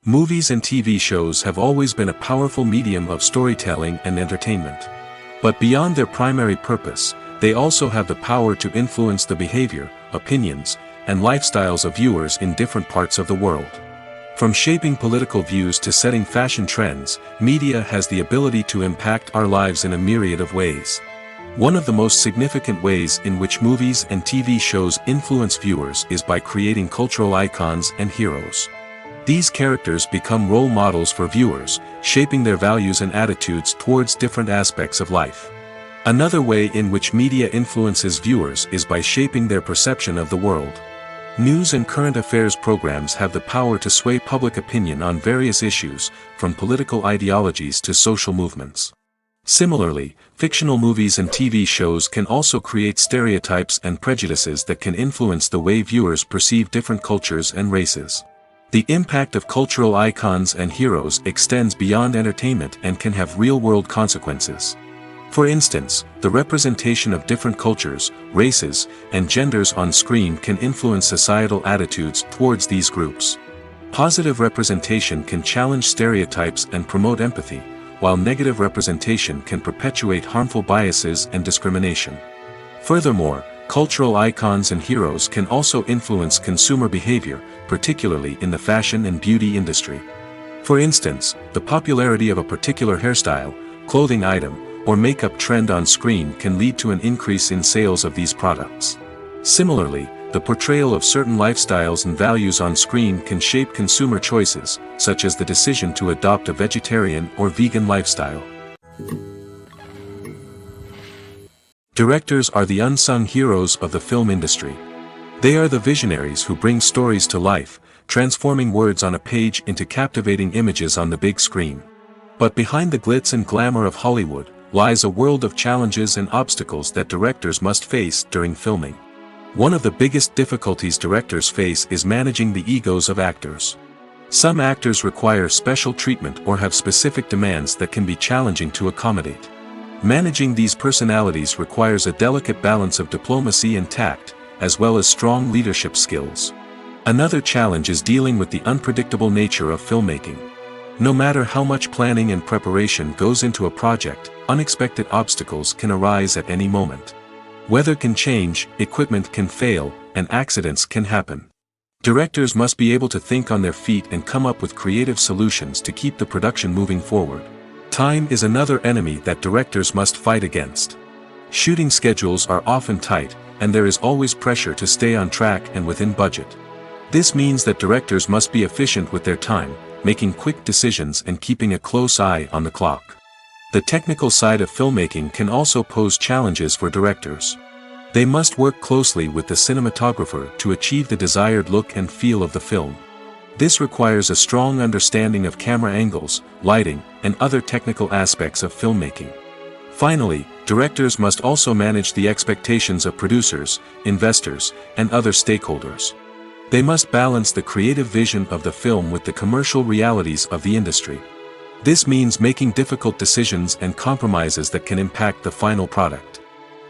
Movies and TV shows have always been a powerful medium of storytelling and entertainment. But beyond their primary purpose, they also have the power to influence the behavior, opinions, and lifestyles of viewers in different parts of the world. From shaping political views to setting fashion trends, media has the ability to impact our lives in a myriad of ways. One of the most significant ways in which movies and TV shows influence viewers is by creating cultural icons and heroes. These characters become role models for viewers, shaping their values and attitudes towards different aspects of life. Another way in which media influences viewers is by shaping their perception of the world. News and current affairs programs have the power to sway public opinion on various issues, from political ideologies to social movements. Similarly, fictional movies and TV shows can also create stereotypes and prejudices that can influence the way viewers perceive different cultures and races. The impact of cultural icons and heroes extends beyond entertainment and can have real-world consequences. For instance, the representation of different cultures, races, and genders on screen can influence societal attitudes towards these groups. Positive representation can challenge stereotypes and promote empathy, while negative representation can perpetuate harmful biases and discrimination. Furthermore, cultural icons and heroes can also influence consumer behavior, particularly in the fashion and beauty industry. For instance, the popularity of a particular hairstyle, clothing item, or makeup trend on screen can lead to an increase in sales of these products. Similarly, The portrayal of certain lifestyles and values on screen can shape consumer choices, such as the decision to adopt a vegetarian or vegan lifestyle. Directors are the unsung heroes of the film industry. They are the visionaries who bring stories to life, transforming words on a page into captivating images on the big screen. But behind the glitz and glamour of Hollywood, lies a world of challenges and obstacles that directors must face during filming. One of the biggest difficulties directors face is managing the egos of actors. Some actors require special treatment or have specific demands that can be challenging to accommodate. Managing these personalities requires a delicate balance of diplomacy and tact, as well as strong leadership skills. Another challenge is dealing with the unpredictable nature of filmmaking. No matter how much planning and preparation goes into a project, unexpected obstacles can arise at any moment. Weather can change, equipment can fail, and accidents can happen. Directors must be able to think on their feet and come up with creative solutions to keep the production moving forward. Time is another enemy that directors must fight against. Shooting schedules are often tight, and there is always pressure to stay on track and within budget. This means that directors must be efficient with their time, making quick decisions and keeping a close eye on the clock. The technical side of filmmaking can also pose challenges for directors. They must work closely with the cinematographer to achieve the desired look and feel of the film. This requires a strong understanding of camera angles, lighting, and other technical aspects of filmmaking. Finally, directors must also manage the expectations of producers, investors, and other stakeholders. They must balance the creative vision of the film with the commercial realities of the industry. This means making difficult decisions and compromises that can impact the final product.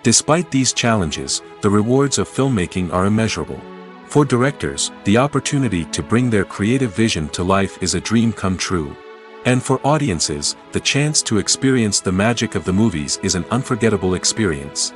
Despite these challenges, the rewards of filmmaking are immeasurable. For directors, the opportunity to bring their creative vision to life is a dream come true. And for audiences, the chance to experience the magic of the movies is an unforgettable experience.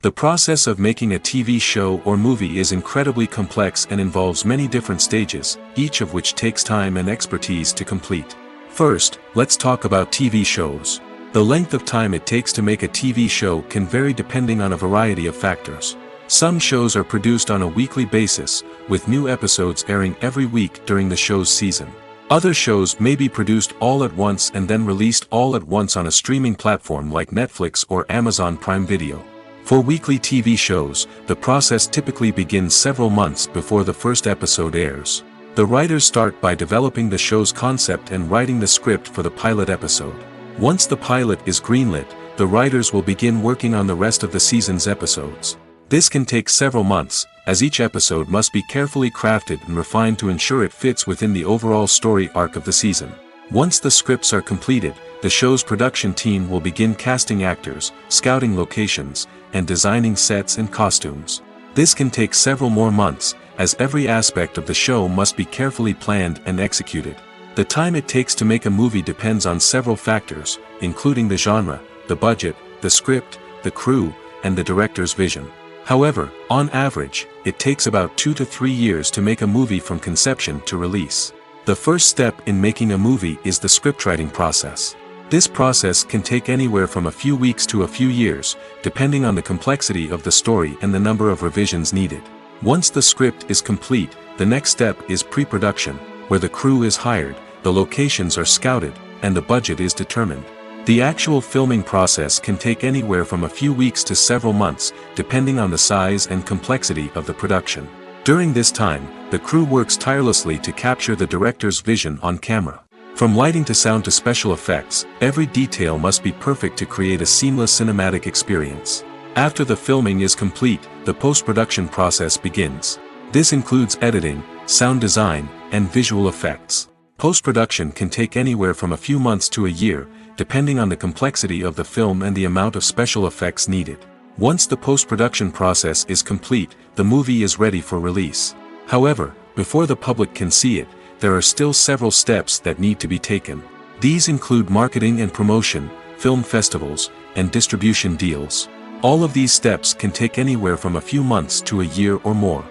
The process of making a TV show or movie is incredibly complex and involves many different stages, each of which takes time and expertise to complete. First, let's talk about TV shows. The length of time it takes to make a TV show can vary depending on a variety of factors. Some shows are produced on a weekly basis, with new episodes airing every week during the show's season. Other shows may be produced all at once and then released all at once on a streaming platform like Netflix or Amazon Prime Video. For weekly TV shows, the process typically begins several months before the first episode airs. The writers start by developing the show's concept and writing the script for the pilot episode. Once the pilot is greenlit, the writers will begin working on the rest of the season's episodes. This can take several months, as each episode must be carefully crafted and refined to ensure it fits within the overall story arc of the season. Once the scripts are completed, the show's production team will begin casting actors, scouting locations, and designing sets and costumes. This can take several more months, as every aspect of the show must be carefully planned and executed. The time it takes to make a movie depends on several factors, including the genre, the budget, the script, the crew, and the director's vision. However, on average, it takes about 2 to 3 years to make a movie from conception to release. The first step in making a movie is the scriptwriting process. This process can take anywhere from a few weeks to a few years, depending on the complexity of the story and the number of revisions needed. Once the script is complete, the next step is pre-production, where the crew is hired, the locations are scouted, and the budget is determined. The actual filming process can take anywhere from a few weeks to several months, depending on the size and complexity of the production. During this time, the crew works tirelessly to capture the director's vision on camera. From lighting to sound to special effects, every detail must be perfect to create a seamless cinematic experience. After the filming is complete, the post-production process begins. This includes editing, sound design, and visual effects. Post-production can take anywhere from a few months to a year, depending on the complexity of the film and the amount of special effects needed. Once the post-production process is complete, the movie is ready for release. However, before the public can see it, there are still several steps that need to be taken. These include marketing and promotion, film festivals, and distribution deals. All of these steps can take anywhere from a few months to a year or more.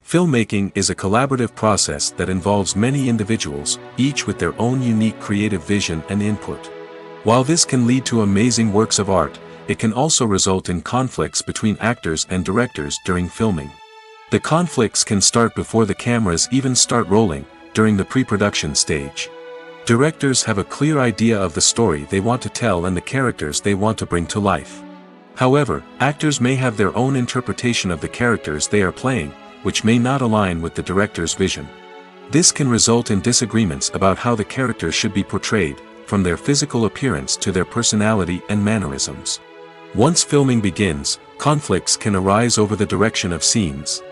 Filmmaking is a collaborative process that involves many individuals, each with their own unique creative vision and input. While this can lead to amazing works of art, it can also result in conflicts between actors and directors during filming. The conflicts can start before the cameras even start rolling, during the pre-production stage. Directors have a clear idea of the story they want to tell and the characters they want to bring to life. However, actors may have their own interpretation of the characters they are playing, which may not align with the director's vision. This can result in disagreements about how the characters should be portrayed, from their physical appearance to their personality and mannerisms. Once filming begins, conflicts can arise over the direction of scenes.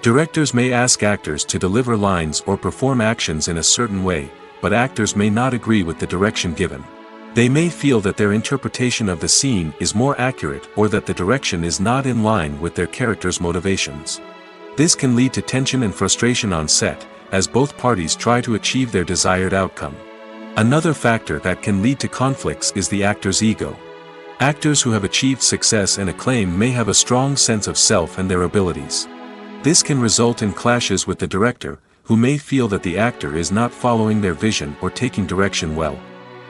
Directors may ask actors to deliver lines or perform actions in a certain way, but actors may not agree with the direction given. They may feel that their interpretation of the scene is more accurate or that the direction is not in line with their character's motivations. This can lead to tension and frustration on set, as both parties try to achieve their desired outcome. Another factor that can lead to conflicts is the actor's ego. Actors who have achieved success and acclaim may have a strong sense of self and their abilities. This can result in clashes with the director, who may feel that the actor is not following their vision or taking direction well.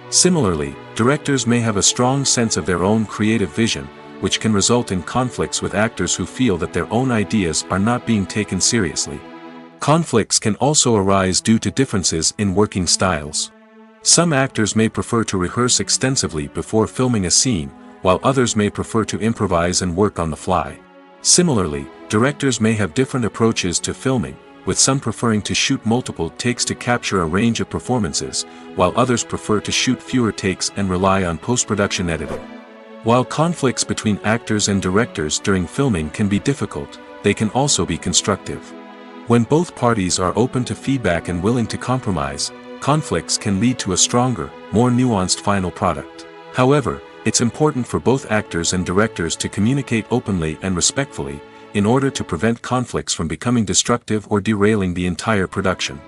Similarly, directors may have a strong sense of their own creative vision, which can result in conflicts with actors who feel that their own ideas are not being taken seriously. Conflicts can also arise due to differences in working styles. Some actors may prefer to rehearse extensively before filming a scene, while others may prefer to improvise and work on the fly. Similarly, directors may have different approaches to filming, with some preferring to shoot multiple takes to capture a range of performances, while others prefer to shoot fewer takes and rely on post-production editing. While conflicts between actors and directors during filming can be difficult, they can also be constructive. When both parties are open to feedback and willing to compromise, conflicts can lead to a stronger, more nuanced final product. However, it's important for both actors and directors to communicate openly and respectfully, in order to prevent conflicts from becoming destructive or derailing the entire production.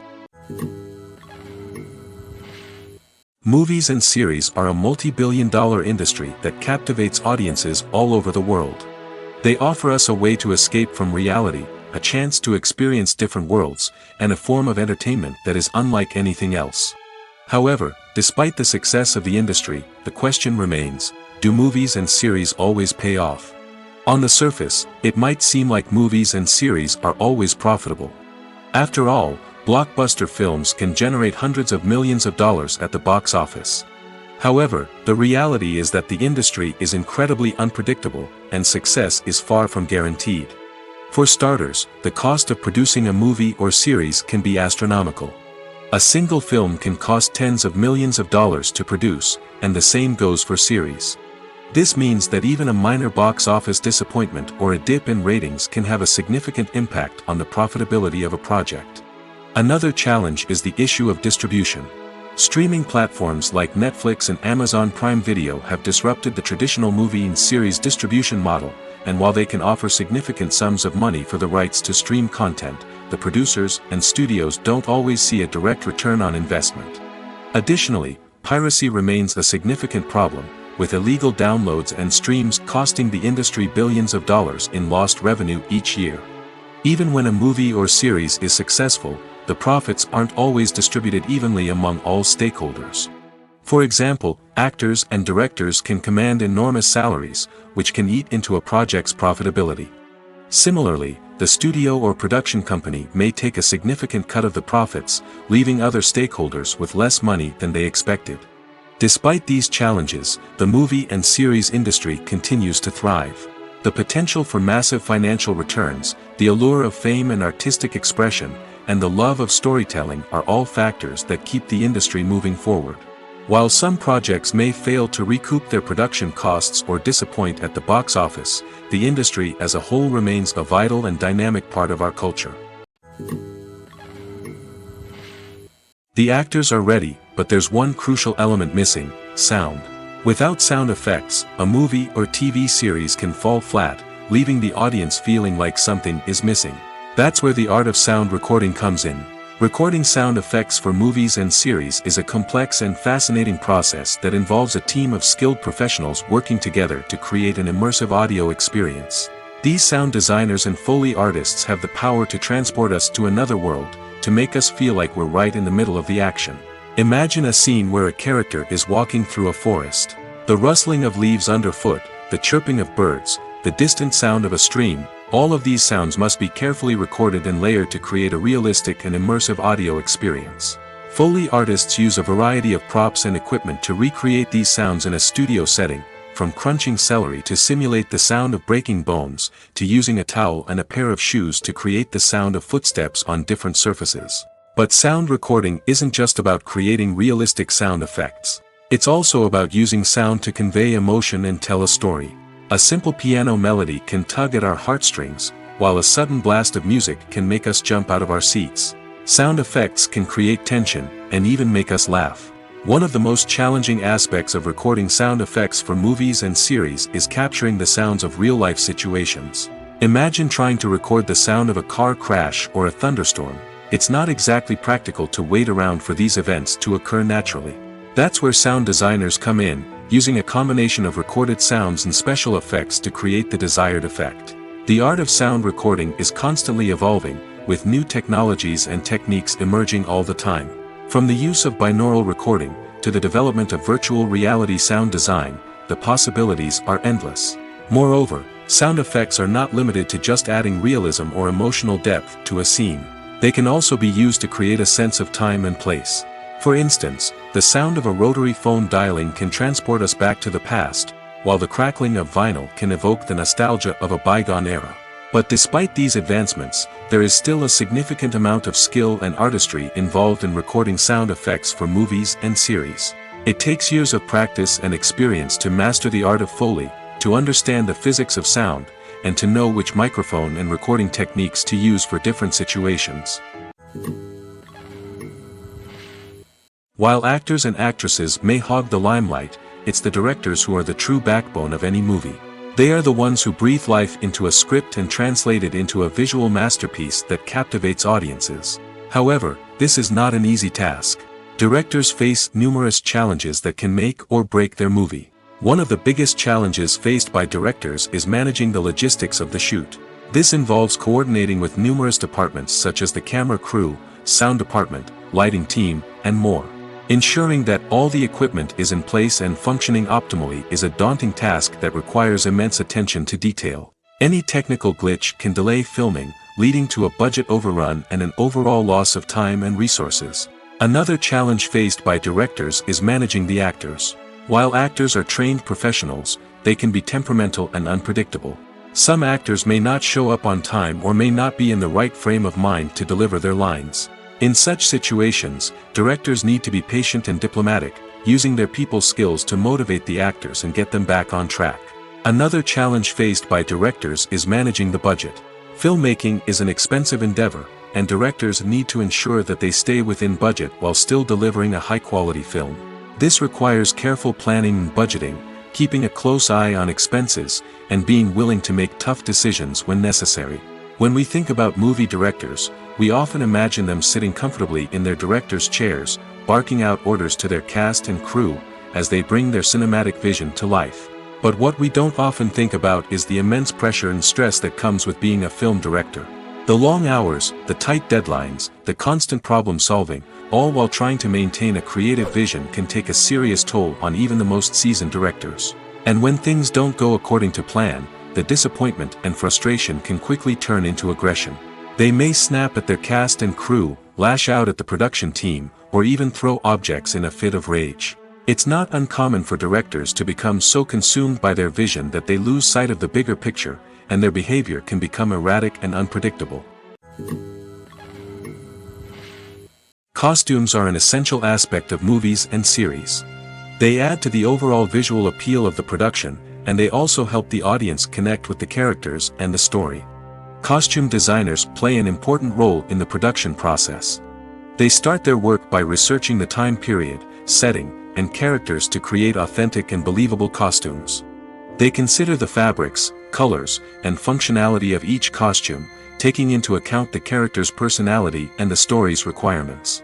Movies and series are a multi-billion-dollar industry that captivates audiences all over the world. They offer us a way to escape from reality, a chance to experience different worlds, and a form of entertainment that is unlike anything else. However, despite the success of the industry, the question remains, do movies and series always pay off? On the surface, it might seem like movies and series are always profitable. After all, blockbuster films can generate hundreds of millions of dollars at the box office. However, the reality is that the industry is incredibly unpredictable, and success is far from guaranteed. For starters, the cost of producing a movie or series can be astronomical. A single film can cost tens of millions of dollars to produce, and the same goes for series. This means that even a minor box office disappointment or a dip in ratings can have a significant impact on the profitability of a project. Another challenge is the issue of distribution. Streaming platforms like Netflix and Amazon Prime Video have disrupted the traditional movie and series distribution model, and while they can offer significant sums of money for the rights to stream content, the producers and studios don't always see a direct return on investment. Additionally, piracy remains a significant problem, with illegal downloads and streams costing the industry billions of dollars in lost revenue each year. Even when a movie or series is successful, the profits aren't always distributed evenly among all stakeholders. For example, actors and directors can command enormous salaries, which can eat into a project's profitability. Similarly, the studio or production company may take a significant cut of the profits, leaving other stakeholders with less money than they expected. Despite these challenges, the movie and series industry continues to thrive. The potential for massive financial returns, the allure of fame and artistic expression, and the love of storytelling are all factors that keep the industry moving forward. While some projects may fail to recoup their production costs or disappoint at the box office, the industry as a whole remains a vital and dynamic part of our culture. The actors are ready, but there's one crucial element missing: sound. Without sound effects, a movie or TV series can fall flat, leaving the audience feeling like something is missing. That's where the art of sound recording comes in. Recording sound effects for movies and series is a complex and fascinating process that involves a team of skilled professionals working together to create an immersive audio experience. These sound designers and Foley artists have the power to transport us to another world, to make us feel like we're right in the middle of the action. Imagine a scene where a character is walking through a forest. The rustling of leaves underfoot, the chirping of birds, the distant sound of a stream, all of these sounds must be carefully recorded and layered to create a realistic and immersive audio experience. Foley artists use a variety of props and equipment to recreate these sounds in a studio setting, from crunching celery to simulate the sound of breaking bones, to using a towel and a pair of shoes to create the sound of footsteps on different surfaces. But sound recording isn't just about creating realistic sound effects. It's also about using sound to convey emotion and tell a story. A simple piano melody can tug at our heartstrings, while a sudden blast of music can make us jump out of our seats. Sound effects can create tension, and even make us laugh. One of the most challenging aspects of recording sound effects for movies and series is capturing the sounds of real-life situations. Imagine trying to record the sound of a car crash or a thunderstorm. It's not exactly practical to wait around for these events to occur naturally. That's where sound designers come in, using a combination of recorded sounds and special effects to create the desired effect. The art of sound recording is constantly evolving, with new technologies and techniques emerging all the time. From the use of binaural recording, to the development of virtual reality sound design, the possibilities are endless. Moreover, sound effects are not limited to just adding realism or emotional depth to a scene. They can also be used to create a sense of time and place. For instance, the sound of a rotary phone dialing can transport us back to the past, while the crackling of vinyl can evoke the nostalgia of a bygone era. But despite these advancements, there is still a significant amount of skill and artistry involved in recording sound effects for movies and series. It takes years of practice and experience to master the art of Foley, to understand the physics of sound, and to know which microphone and recording techniques to use for different situations. While actors and actresses may hog the limelight, it's the directors who are the true backbone of any movie. They are the ones who breathe life into a script and translate it into a visual masterpiece that captivates audiences. However, this is not an easy task. Directors face numerous challenges that can make or break their movie. One of the biggest challenges faced by directors is managing the logistics of the shoot. This involves coordinating with numerous departments such as the camera crew, sound department, lighting team, and more. Ensuring that all the equipment is in place and functioning optimally is a daunting task that requires immense attention to detail. Any technical glitch can delay filming, leading to a budget overrun and an overall loss of time and resources. Another challenge faced by directors is managing the actors. While actors are trained professionals, they can be temperamental and unpredictable. Some actors may not show up on time or may not be in the right frame of mind to deliver their lines. In such situations, directors need to be patient and diplomatic, using their people skills to motivate the actors and get them back on track. Another challenge faced by directors is managing the budget. Filmmaking is an expensive endeavor, and directors need to ensure that they stay within budget while still delivering a high-quality film. This requires careful planning and budgeting, keeping a close eye on expenses, and being willing to make tough decisions when necessary. When we think about movie directors, we often imagine them sitting comfortably in their director's chairs, barking out orders to their cast and crew, as they bring their cinematic vision to life. But what we don't often think about is the immense pressure and stress that comes with being a film director. The long hours, the tight deadlines, the constant problem solving, all while trying to maintain a creative vision can take a serious toll on even the most seasoned directors. And when things don't go according to plan, the disappointment and frustration can quickly turn into aggression. They may snap at their cast and crew, lash out at the production team, or even throw objects in a fit of rage. It's not uncommon for directors to become so consumed by their vision that they lose sight of the bigger picture, and their behavior can become erratic and unpredictable. Costumes are an essential aspect of movies and series. They add to the overall visual appeal of the production, and they also help the audience connect with the characters and the story. Costume designers play an important role in the production process. They start their work by researching the time period, setting, and characters to create authentic and believable costumes. They consider the fabrics, colors, and functionality of each costume, taking into account the character's personality and the story's requirements.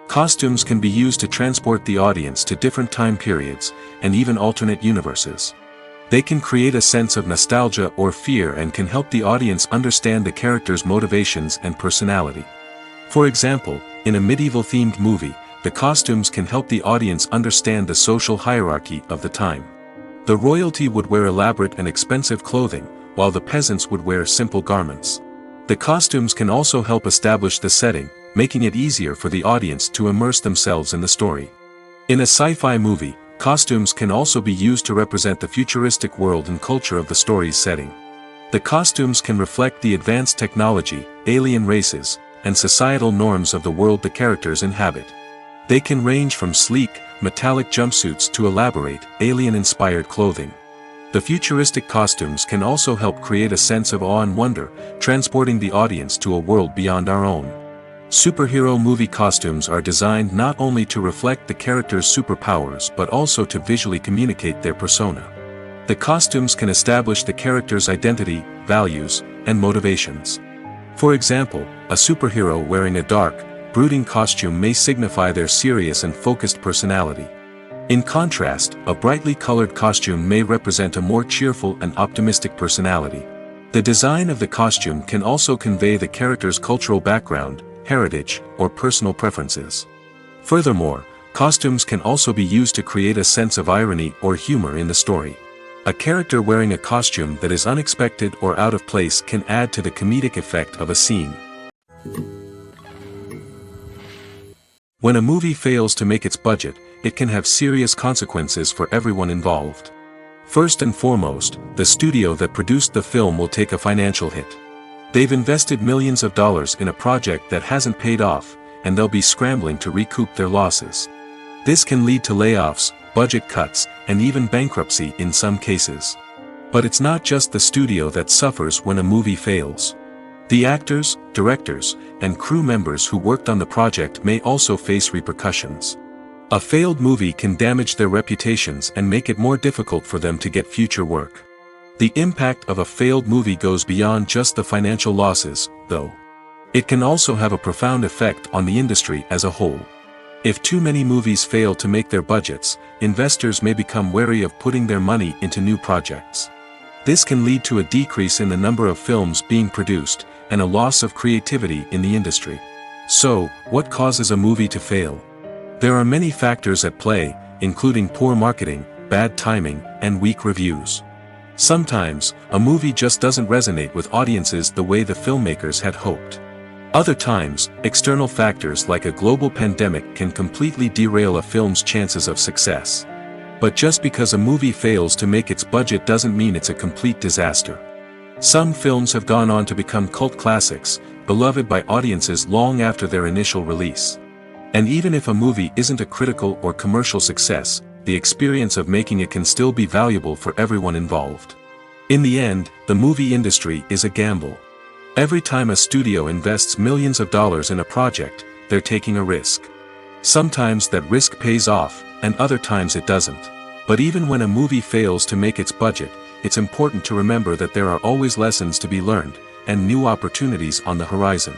Costumes can be used to transport the audience to different time periods, and even alternate universes. They can create a sense of nostalgia or fear and can help the audience understand the character's motivations and personality. For example, in a medieval-themed movie, the costumes can help the audience understand the social hierarchy of the time. The royalty would wear elaborate and expensive clothing, while the peasants would wear simple garments. The costumes can also help establish the setting, making it easier for the audience to immerse themselves in the story. In a sci-fi movie, costumes can also be used to represent the futuristic world and culture of the story's setting. The costumes can reflect the advanced technology, alien races, and societal norms of the world the characters inhabit. They can range from sleek, metallic jumpsuits to elaborate, alien-inspired clothing. The futuristic costumes can also help create a sense of awe and wonder, transporting the audience to a world beyond our own. Superhero movie costumes are designed not only to reflect the character's superpowers but also to visually communicate their persona. The costumes can establish the character's identity, values, and motivations. For example, a superhero wearing a dark, brooding costume may signify their serious and focused personality. In contrast, a brightly colored costume may represent a more cheerful and optimistic personality. The design of the costume can also convey the character's cultural background, heritage, or personal preferences. Furthermore, costumes can also be used to create a sense of irony or humor in the story. A character wearing a costume that is unexpected or out of place can add to the comedic effect of a scene. When a movie fails to make its budget, it can have serious consequences for everyone involved. First and foremost, the studio that produced the film will take a financial hit. They've invested millions of dollars in a project that hasn't paid off, and they'll be scrambling to recoup their losses. This can lead to layoffs, budget cuts, and even bankruptcy in some cases. But it's not just the studio that suffers when a movie fails. The actors, directors, and crew members who worked on the project may also face repercussions. A failed movie can damage their reputations and make it more difficult for them to get future work. The impact of a failed movie goes beyond just the financial losses, though. It can also have a profound effect on the industry as a whole. If too many movies fail to make their budgets, investors may become wary of putting their money into new projects. This can lead to a decrease in the number of films being produced, and a loss of creativity in the industry. So, what causes a movie to fail? There are many factors at play, including poor marketing, bad timing, and weak reviews. Sometimes, a movie just doesn't resonate with audiences the way the filmmakers had hoped. Other times, external factors like a global pandemic can completely derail a film's chances of success. But just because a movie fails to make its budget doesn't mean it's a complete disaster. Some films have gone on to become cult classics, beloved by audiences long after their initial release. And even if a movie isn't a critical or commercial success, the experience of making it can still be valuable for everyone involved. In the end, the movie industry is a gamble. Every time a studio invests millions of dollars in a project, they're taking a risk. Sometimes that risk pays off, and other times it doesn't. But even when a movie fails to make its budget, it's important to remember that there are always lessons to be learned, and new opportunities on the horizon.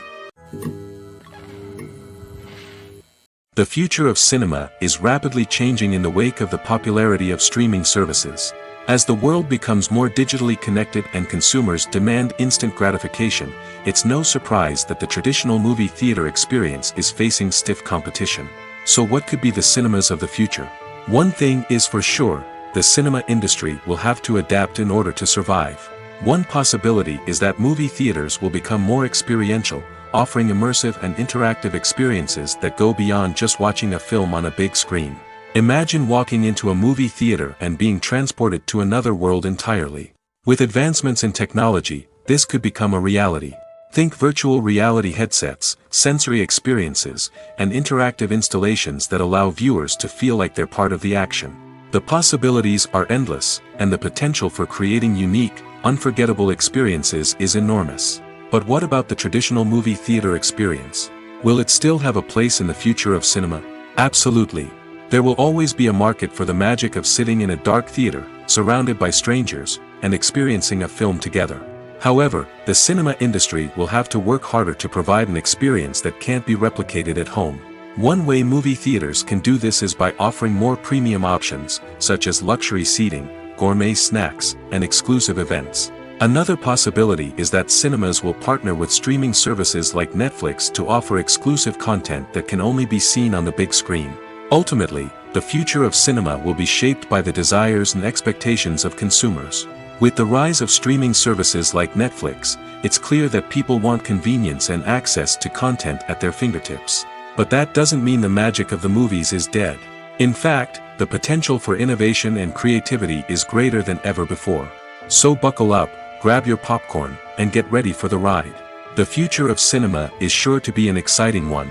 The future of cinema is rapidly changing in the wake of the popularity of streaming services. As the world becomes more digitally connected and consumers demand instant gratification, it's no surprise that the traditional movie theater experience is facing stiff competition. So what could be the cinemas of the future? One thing is for sure, the cinema industry will have to adapt in order to survive. One possibility is that movie theaters will become more experiential, offering immersive and interactive experiences that go beyond just watching a film on a big screen. Imagine walking into a movie theater and being transported to another world entirely. With advancements in technology, this could become a reality. Think virtual reality headsets, sensory experiences, and interactive installations that allow viewers to feel like they're part of the action. The possibilities are endless, and the potential for creating unique, unforgettable experiences is enormous. But what about the traditional movie theater experience? Will it still have a place in the future of cinema? Absolutely. There will always be a market for the magic of sitting in a dark theater, surrounded by strangers, and experiencing a film together. However, the cinema industry will have to work harder to provide an experience that can't be replicated at home. One way movie theaters can do this is by offering more premium options, such as luxury seating, gourmet snacks, and exclusive events. Another possibility is that cinemas will partner with streaming services like Netflix to offer exclusive content that can only be seen on the big screen. Ultimately, the future of cinema will be shaped by the desires and expectations of consumers. With the rise of streaming services like Netflix, it's clear that people want convenience and access to content at their fingertips. But that doesn't mean the magic of the movies is dead. In fact, the potential for innovation and creativity is greater than ever before. So buckle up, grab your popcorn, and get ready for the ride. The future of cinema is sure to be an exciting one.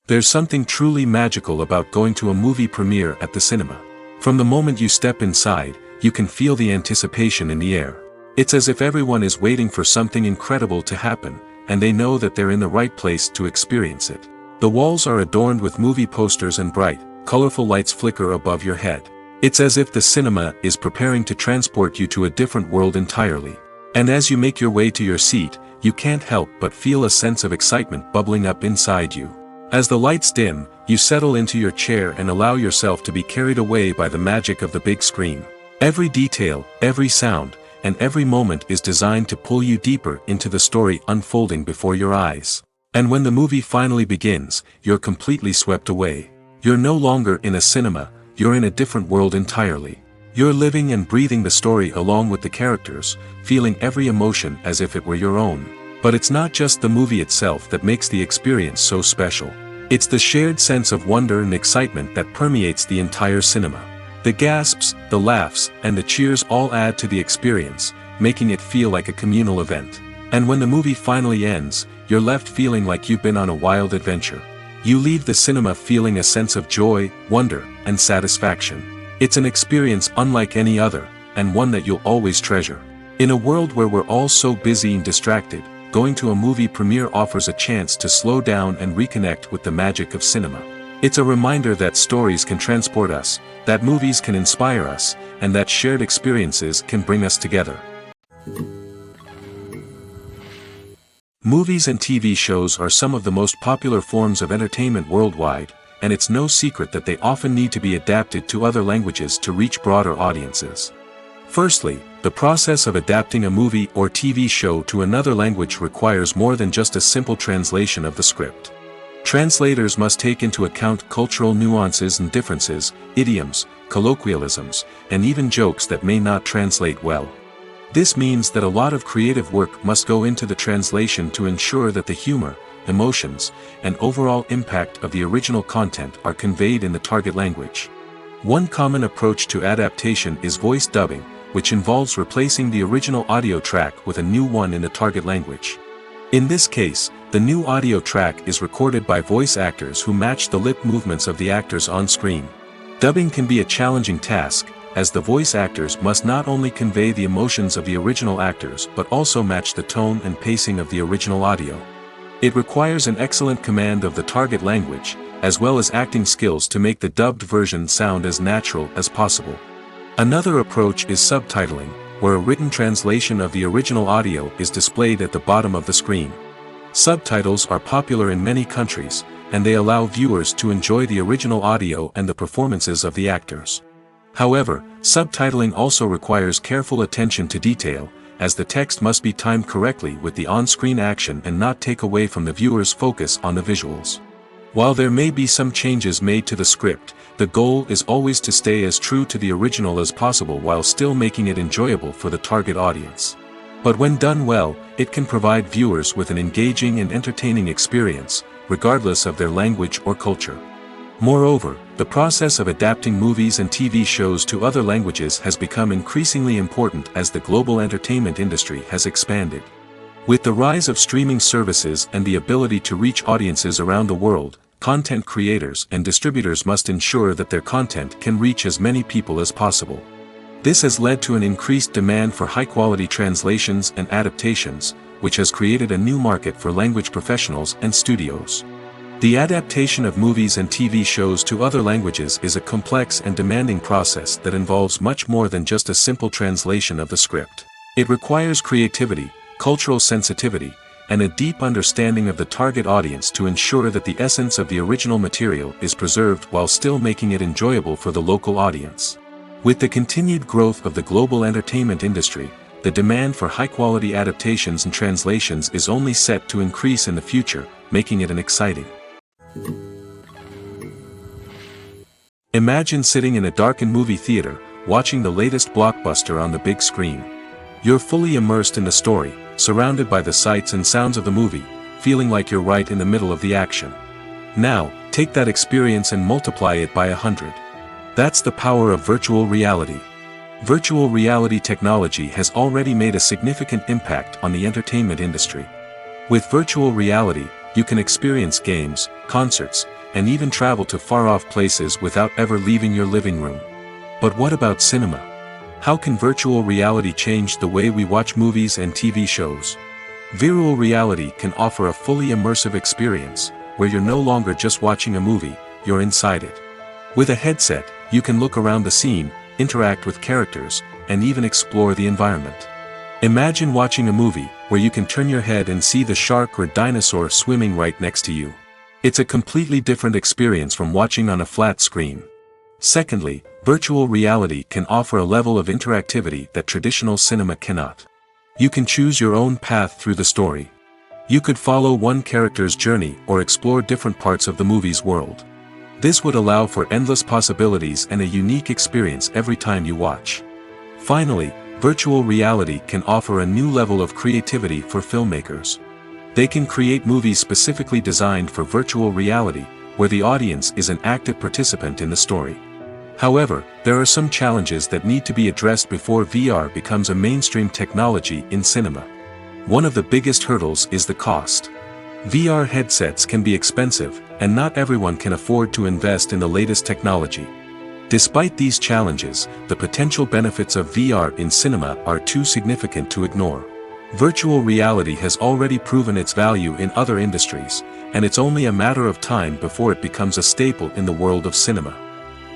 There's something truly magical about going to a movie premiere at the cinema. From the moment you step inside, you can feel the anticipation in the air. It's as if everyone is waiting for something incredible to happen, and they know that they're in the right place to experience it. The walls are adorned with movie posters and bright, colorful lights flicker above your head. It's as if the cinema is preparing to transport you to a different world entirely. And as you make your way to your seat, you can't help but feel a sense of excitement bubbling up inside you. As the lights dim, you settle into your chair and allow yourself to be carried away by the magic of the big screen. Every detail, every sound, and every moment is designed to pull you deeper into the story unfolding before your eyes. And when the movie finally begins, you're completely swept away. You're no longer in a cinema, you're in a different world entirely. You're living and breathing the story along with the characters, feeling every emotion as if it were your own. But it's not just the movie itself that makes the experience so special. It's the shared sense of wonder and excitement that permeates the entire cinema. The gasps, the laughs, and the cheers all add to the experience, making it feel like a communal event. And when the movie finally ends, you're left feeling like you've been on a wild adventure. You leave the cinema feeling a sense of joy, wonder, and satisfaction. It's an experience unlike any other, and one that you'll always treasure. In a world where we're all so busy and distracted, going to a movie premiere offers a chance to slow down and reconnect with the magic of cinema. It's a reminder that stories can transport us, that movies can inspire us, and that shared experiences can bring us together. Movies and TV shows are some of the most popular forms of entertainment worldwide, and it's no secret that they often need to be adapted to other languages to reach broader audiences. Firstly, the process of adapting a movie or TV show to another language requires more than just a simple translation of the script. Translators must take into account cultural nuances and differences, idioms, colloquialisms, and even jokes that may not translate well. This means that a lot of creative work must go into the translation to ensure that the humor, emotions, and overall impact of the original content are conveyed in the target language. One common approach to adaptation is voice dubbing, which involves replacing the original audio track with a new one in the target language. In this case, the new audio track is recorded by voice actors who match the lip movements of the actors on screen. Dubbing can be a challenging task, as the voice actors must not only convey the emotions of the original actors but also match the tone and pacing of the original audio. It requires an excellent command of the target language, as well as acting skills to make the dubbed version sound as natural as possible. Another approach is subtitling, where a written translation of the original audio is displayed at the bottom of the screen. Subtitles are popular in many countries, and they allow viewers to enjoy the original audio and the performances of the actors. However, subtitling also requires careful attention to detail, as the text must be timed correctly with the on-screen action and not take away from the viewer's focus on the visuals. While there may be some changes made to the script, the goal is always to stay as true to the original as possible while still making it enjoyable for the target audience. But when done well, it can provide viewers with an engaging and entertaining experience, regardless of their language or culture. Moreover, the process of adapting movies and TV shows to other languages has become increasingly important as the global entertainment industry has expanded. With the rise of streaming services and the ability to reach audiences around the world, content creators and distributors must ensure that their content can reach as many people as possible. This has led to an increased demand for high-quality translations and adaptations, which has created a new market for language professionals and studios. The adaptation of movies and TV shows to other languages is a complex and demanding process that involves much more than just a simple translation of the script. It requires creativity, cultural sensitivity, and a deep understanding of the target audience to ensure that the essence of the original material is preserved while still making it enjoyable for the local audience. With the continued growth of the global entertainment industry, the demand for high-quality adaptations and translations is only set to increase in the future, making it an exciting. Imagine sitting in a darkened movie theater, watching the latest blockbuster on the big screen. You're fully immersed in the story, surrounded by the sights and sounds of the movie, feeling like you're right in the middle of the action. Now, take that experience and multiply it by 100. That's the power of virtual reality. Virtual reality technology has already made a significant impact on the entertainment industry. With virtual reality, you can experience games, concerts, and even travel to far-off places without ever leaving your living room. But what about cinema? How can virtual reality change the way we watch movies and TV shows? Virtual reality can offer a fully immersive experience, where you're no longer just watching a movie, you're inside it. With a headset, you can look around the scene, interact with characters, and even explore the environment. Imagine watching a movie where you can turn your head and see the shark or dinosaur swimming right next to you. It's a completely different experience from watching on a flat screen. Secondly, virtual reality can offer a level of interactivity that traditional cinema cannot. You can choose your own path through the story. You could follow one character's journey or explore different parts of the movie's world. This would allow for endless possibilities and a unique experience every time you watch. Finally, virtual reality can offer a new level of creativity for filmmakers. They can create movies specifically designed for virtual reality, where the audience is an active participant in the story. However, there are some challenges that need to be addressed before VR becomes a mainstream technology in cinema. One of the biggest hurdles is the cost. VR headsets can be expensive, and not everyone can afford to invest in the latest technology. Despite these challenges, the potential benefits of VR in cinema are too significant to ignore. Virtual reality has already proven its value in other industries, and it's only a matter of time before it becomes a staple in the world of cinema.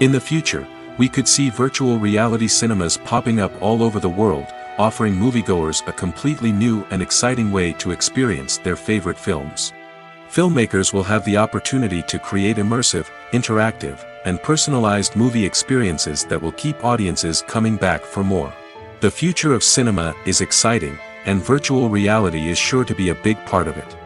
In the future, we could see virtual reality cinemas popping up all over the world, offering moviegoers a completely new and exciting way to experience their favorite films. Filmmakers will have the opportunity to create immersive, interactive, and personalized movie experiences that will keep audiences coming back for more. The future of cinema is exciting, and virtual reality is sure to be a big part of it.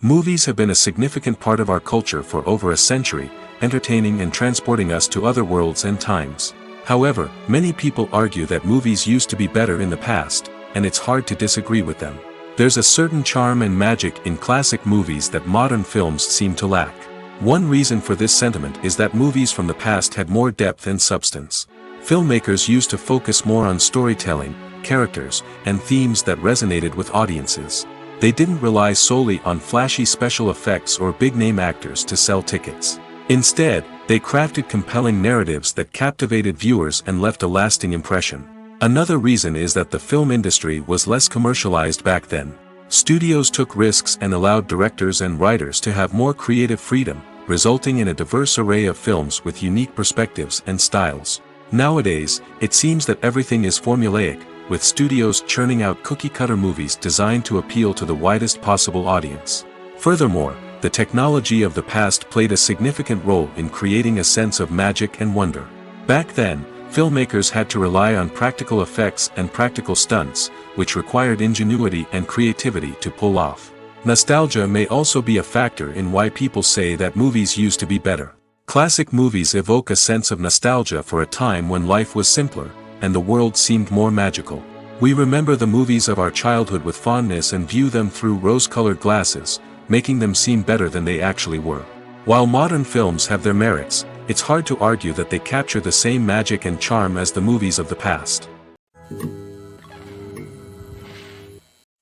Movies have been a significant part of our culture for over a century, entertaining and transporting us to other worlds and times. However, many people argue that movies used to be better in the past, and it's hard to disagree with them. There's a certain charm and magic in classic movies that modern films seem to lack. One reason for this sentiment is that movies from the past had more depth and substance. Filmmakers used to focus more on storytelling, characters, and themes that resonated with audiences. They didn't rely solely on flashy special effects or big-name actors to sell tickets. Instead, they crafted compelling narratives that captivated viewers and left a lasting impression. Another reason is that the film industry was less commercialized back then. Studios took risks and allowed directors and writers to have more creative freedom, resulting in a diverse array of films with unique perspectives and styles. Nowadays, it seems that everything is formulaic, with studios churning out cookie-cutter movies designed to appeal to the widest possible audience. Furthermore, the technology of the past played a significant role in creating a sense of magic and wonder. Back then, filmmakers had to rely on practical effects and practical stunts, which required ingenuity and creativity to pull off. Nostalgia may also be a factor in why people say that movies used to be better. Classic movies evoke a sense of nostalgia for a time when life was simpler, and the world seemed more magical. We remember the movies of our childhood with fondness and view them through rose-colored glasses, making them seem better than they actually were. While modern films have their merits, it's hard to argue that they capture the same magic and charm as the movies of the past.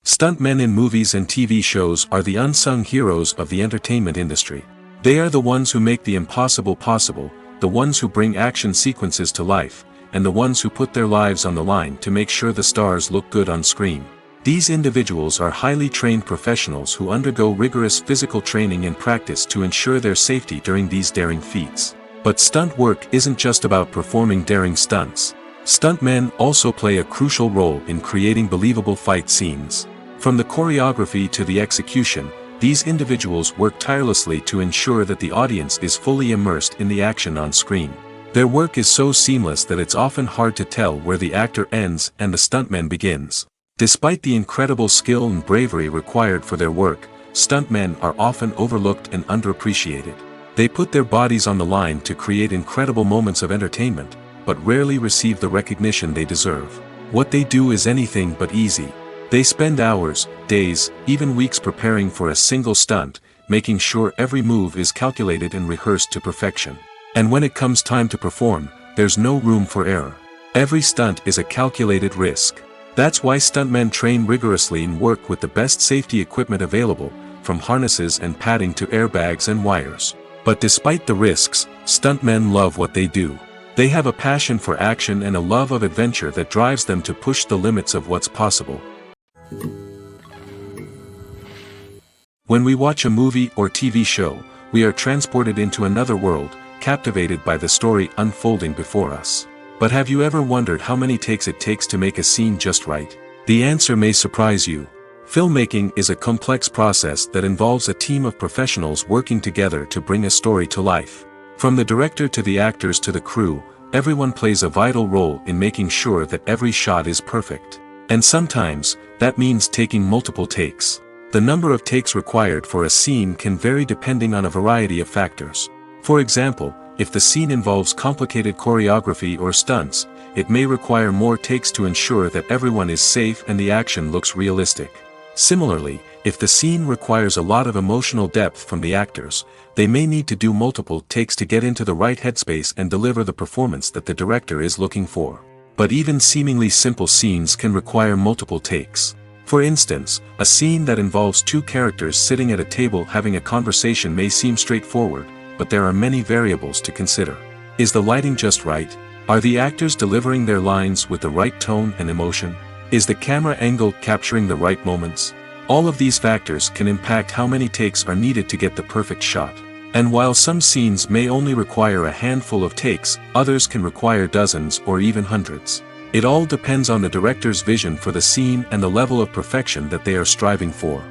Stuntmen in movies and TV shows are the unsung heroes of the entertainment industry. They are the ones who make the impossible possible, the ones who bring action sequences to life, and the ones who put their lives on the line to make sure the stars look good on screen. These individuals are highly trained professionals who undergo rigorous physical training and practice to ensure their safety during these daring feats. But stunt work isn't just about performing daring stunts. Stuntmen also play a crucial role in creating believable fight scenes. From the choreography to the execution, These individuals work tirelessly to ensure that the audience is fully immersed in the action on screen. Their work is so seamless that it's often hard to tell where the actor ends and the stuntman begins. Despite the incredible skill and bravery required for their work, stuntmen are often overlooked and underappreciated. They put their bodies on the line to create incredible moments of entertainment, but rarely receive the recognition they deserve. What they do is anything but easy. They spend hours, days, even weeks preparing for a single stunt, making sure every move is calculated and rehearsed to perfection. And when it comes time to perform, there's no room for error. Every stunt is a calculated risk. That's why stuntmen train rigorously and work with the best safety equipment available, from harnesses and padding to airbags and wires. But despite the risks, stuntmen love what they do. They have a passion for action and a love of adventure that drives them to push the limits of what's possible. When we watch a movie or TV show, we are transported into another world, captivated by the story unfolding before us. But have you ever wondered how many takes it takes to make a scene just right? The answer may surprise you. Filmmaking is a complex process that involves a team of professionals working together to bring a story to life. From the director to the actors to the crew, everyone plays a vital role in making sure that every shot is perfect. And sometimes, that means taking multiple takes. The number of takes required for a scene can vary depending on a variety of factors. For example, if the scene involves complicated choreography or stunts, it may require more takes to ensure that everyone is safe and the action looks realistic. Similarly, if the scene requires a lot of emotional depth from the actors, they may need to do multiple takes to get into the right headspace and deliver the performance that the director is looking for. But even seemingly simple scenes can require multiple takes. For instance, a scene that involves two characters sitting at a table having a conversation may seem straightforward, but there are many variables to consider. Is the lighting just right? Are the actors delivering their lines with the right tone and emotion? Is the camera angle capturing the right moments? All of these factors can impact how many takes are needed to get the perfect shot. And while some scenes may only require a handful of takes, others can require dozens or even hundreds. It all depends on the director's vision for the scene and the level of perfection that they are striving for.